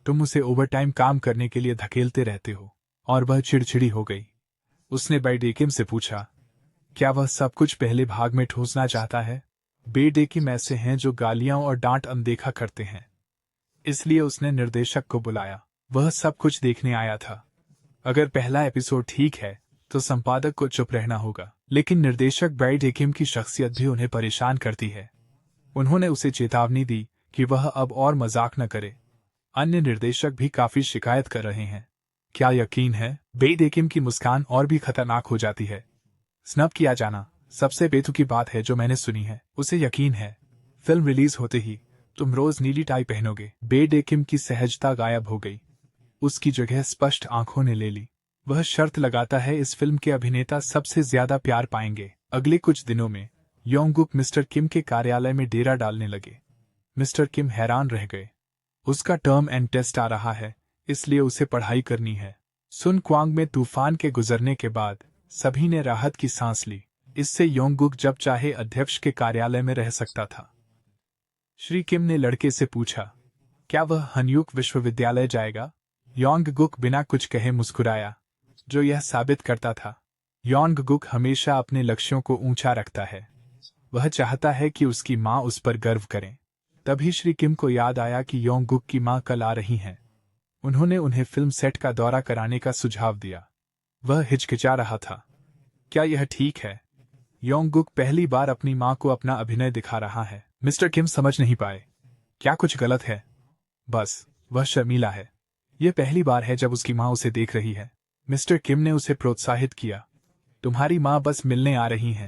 तुम उसे ओवरटाइम काम करने के लिए धकेलते रहते हो। और वह चिड़चिड़ी हो गई। उसने बे डे किम से पूछा, क्या वह सब कुछ पहले भाग में ठूंसना चाहता है? बे डे किम ऐसे हैं जो गालियां और डांट अनदेखा करते हैं। इसलिए उसने निर्देशक को बुलाया। वह सब कुछ देखने आया था। अगर पहला एपिसोड ठीक है तो संपादक को चुप रहना होगा। लेकिन निर्देशक बे डे किम की शख्सियत भी उन्हें परेशान करती है। उन्होंने उसे चेतावनी दी कि वह अब और मजाक न करे। अन्य निर्देशक भी काफी शिकायत कर रहे हैं। क्या यकीन है? बे डे किम की मुस्कान और भी खतरनाक हो जाती है। स्नब किया जाना सबसे बेतुकी बात है जो मैंने सुनी है। उसे यकीन है फिल्म रिलीज होते ही तुम रोज नीली टाई पहनोगे। बे डे किम की सहजता गायब हो गई। उसकी जगह स्पष्ट आंखों ने ले ली। वह शर्त लगाता है इस फिल्म के अभिनेता सबसे ज्यादा प्यार पाएंगे। अगले कुछ दिनों में योंगगुक मिस्टर किम के कार्यालय में डेरा डालने लगे। मिस्टर किम हैरान रह गए। उसका टर्म एंड टेस्ट आ रहा है, इसलिए उसे पढ़ाई करनी है। सुन क्वांग में तूफान के गुजरने के बाद सभी ने राहत की सांस ली। इससे योंगगुक जब चाहे अध्यक्ष के कार्यालय में रह सकता था। श्री किम ने लड़के से पूछा, क्या वह हनयूक विश्वविद्यालय जाएगा? योंगगुक बिना कुछ कहे मुस्कुराया, जो यह साबित करता था योंगगुक हमेशा अपने लक्ष्यों को ऊंचा रखता है। वह चाहता है कि उसकी माँ उस पर गर्व करें। तभी श्री किम को याद आया कि योंगगुक की माँ कल आ रही हैं। उन्होंने उन्हें फिल्म सेट का दौरा कराने का सुझाव दिया। वह हिचकिचा रहा था। क्या यह ठीक है? योंगगुक पहली बार अपनी माँ को अपना अभिनय दिखा रहा है। मिस्टर किम समझ नहीं पाए। क्या कुछ गलत है? बस वह शर्मीला है। यह पहली बार है जब उसकी माँ उसे देख रही है। मिस्टर किम ने उसे प्रोत्साहित किया। तुम्हारी माँ बस मिलने आ रही हैं।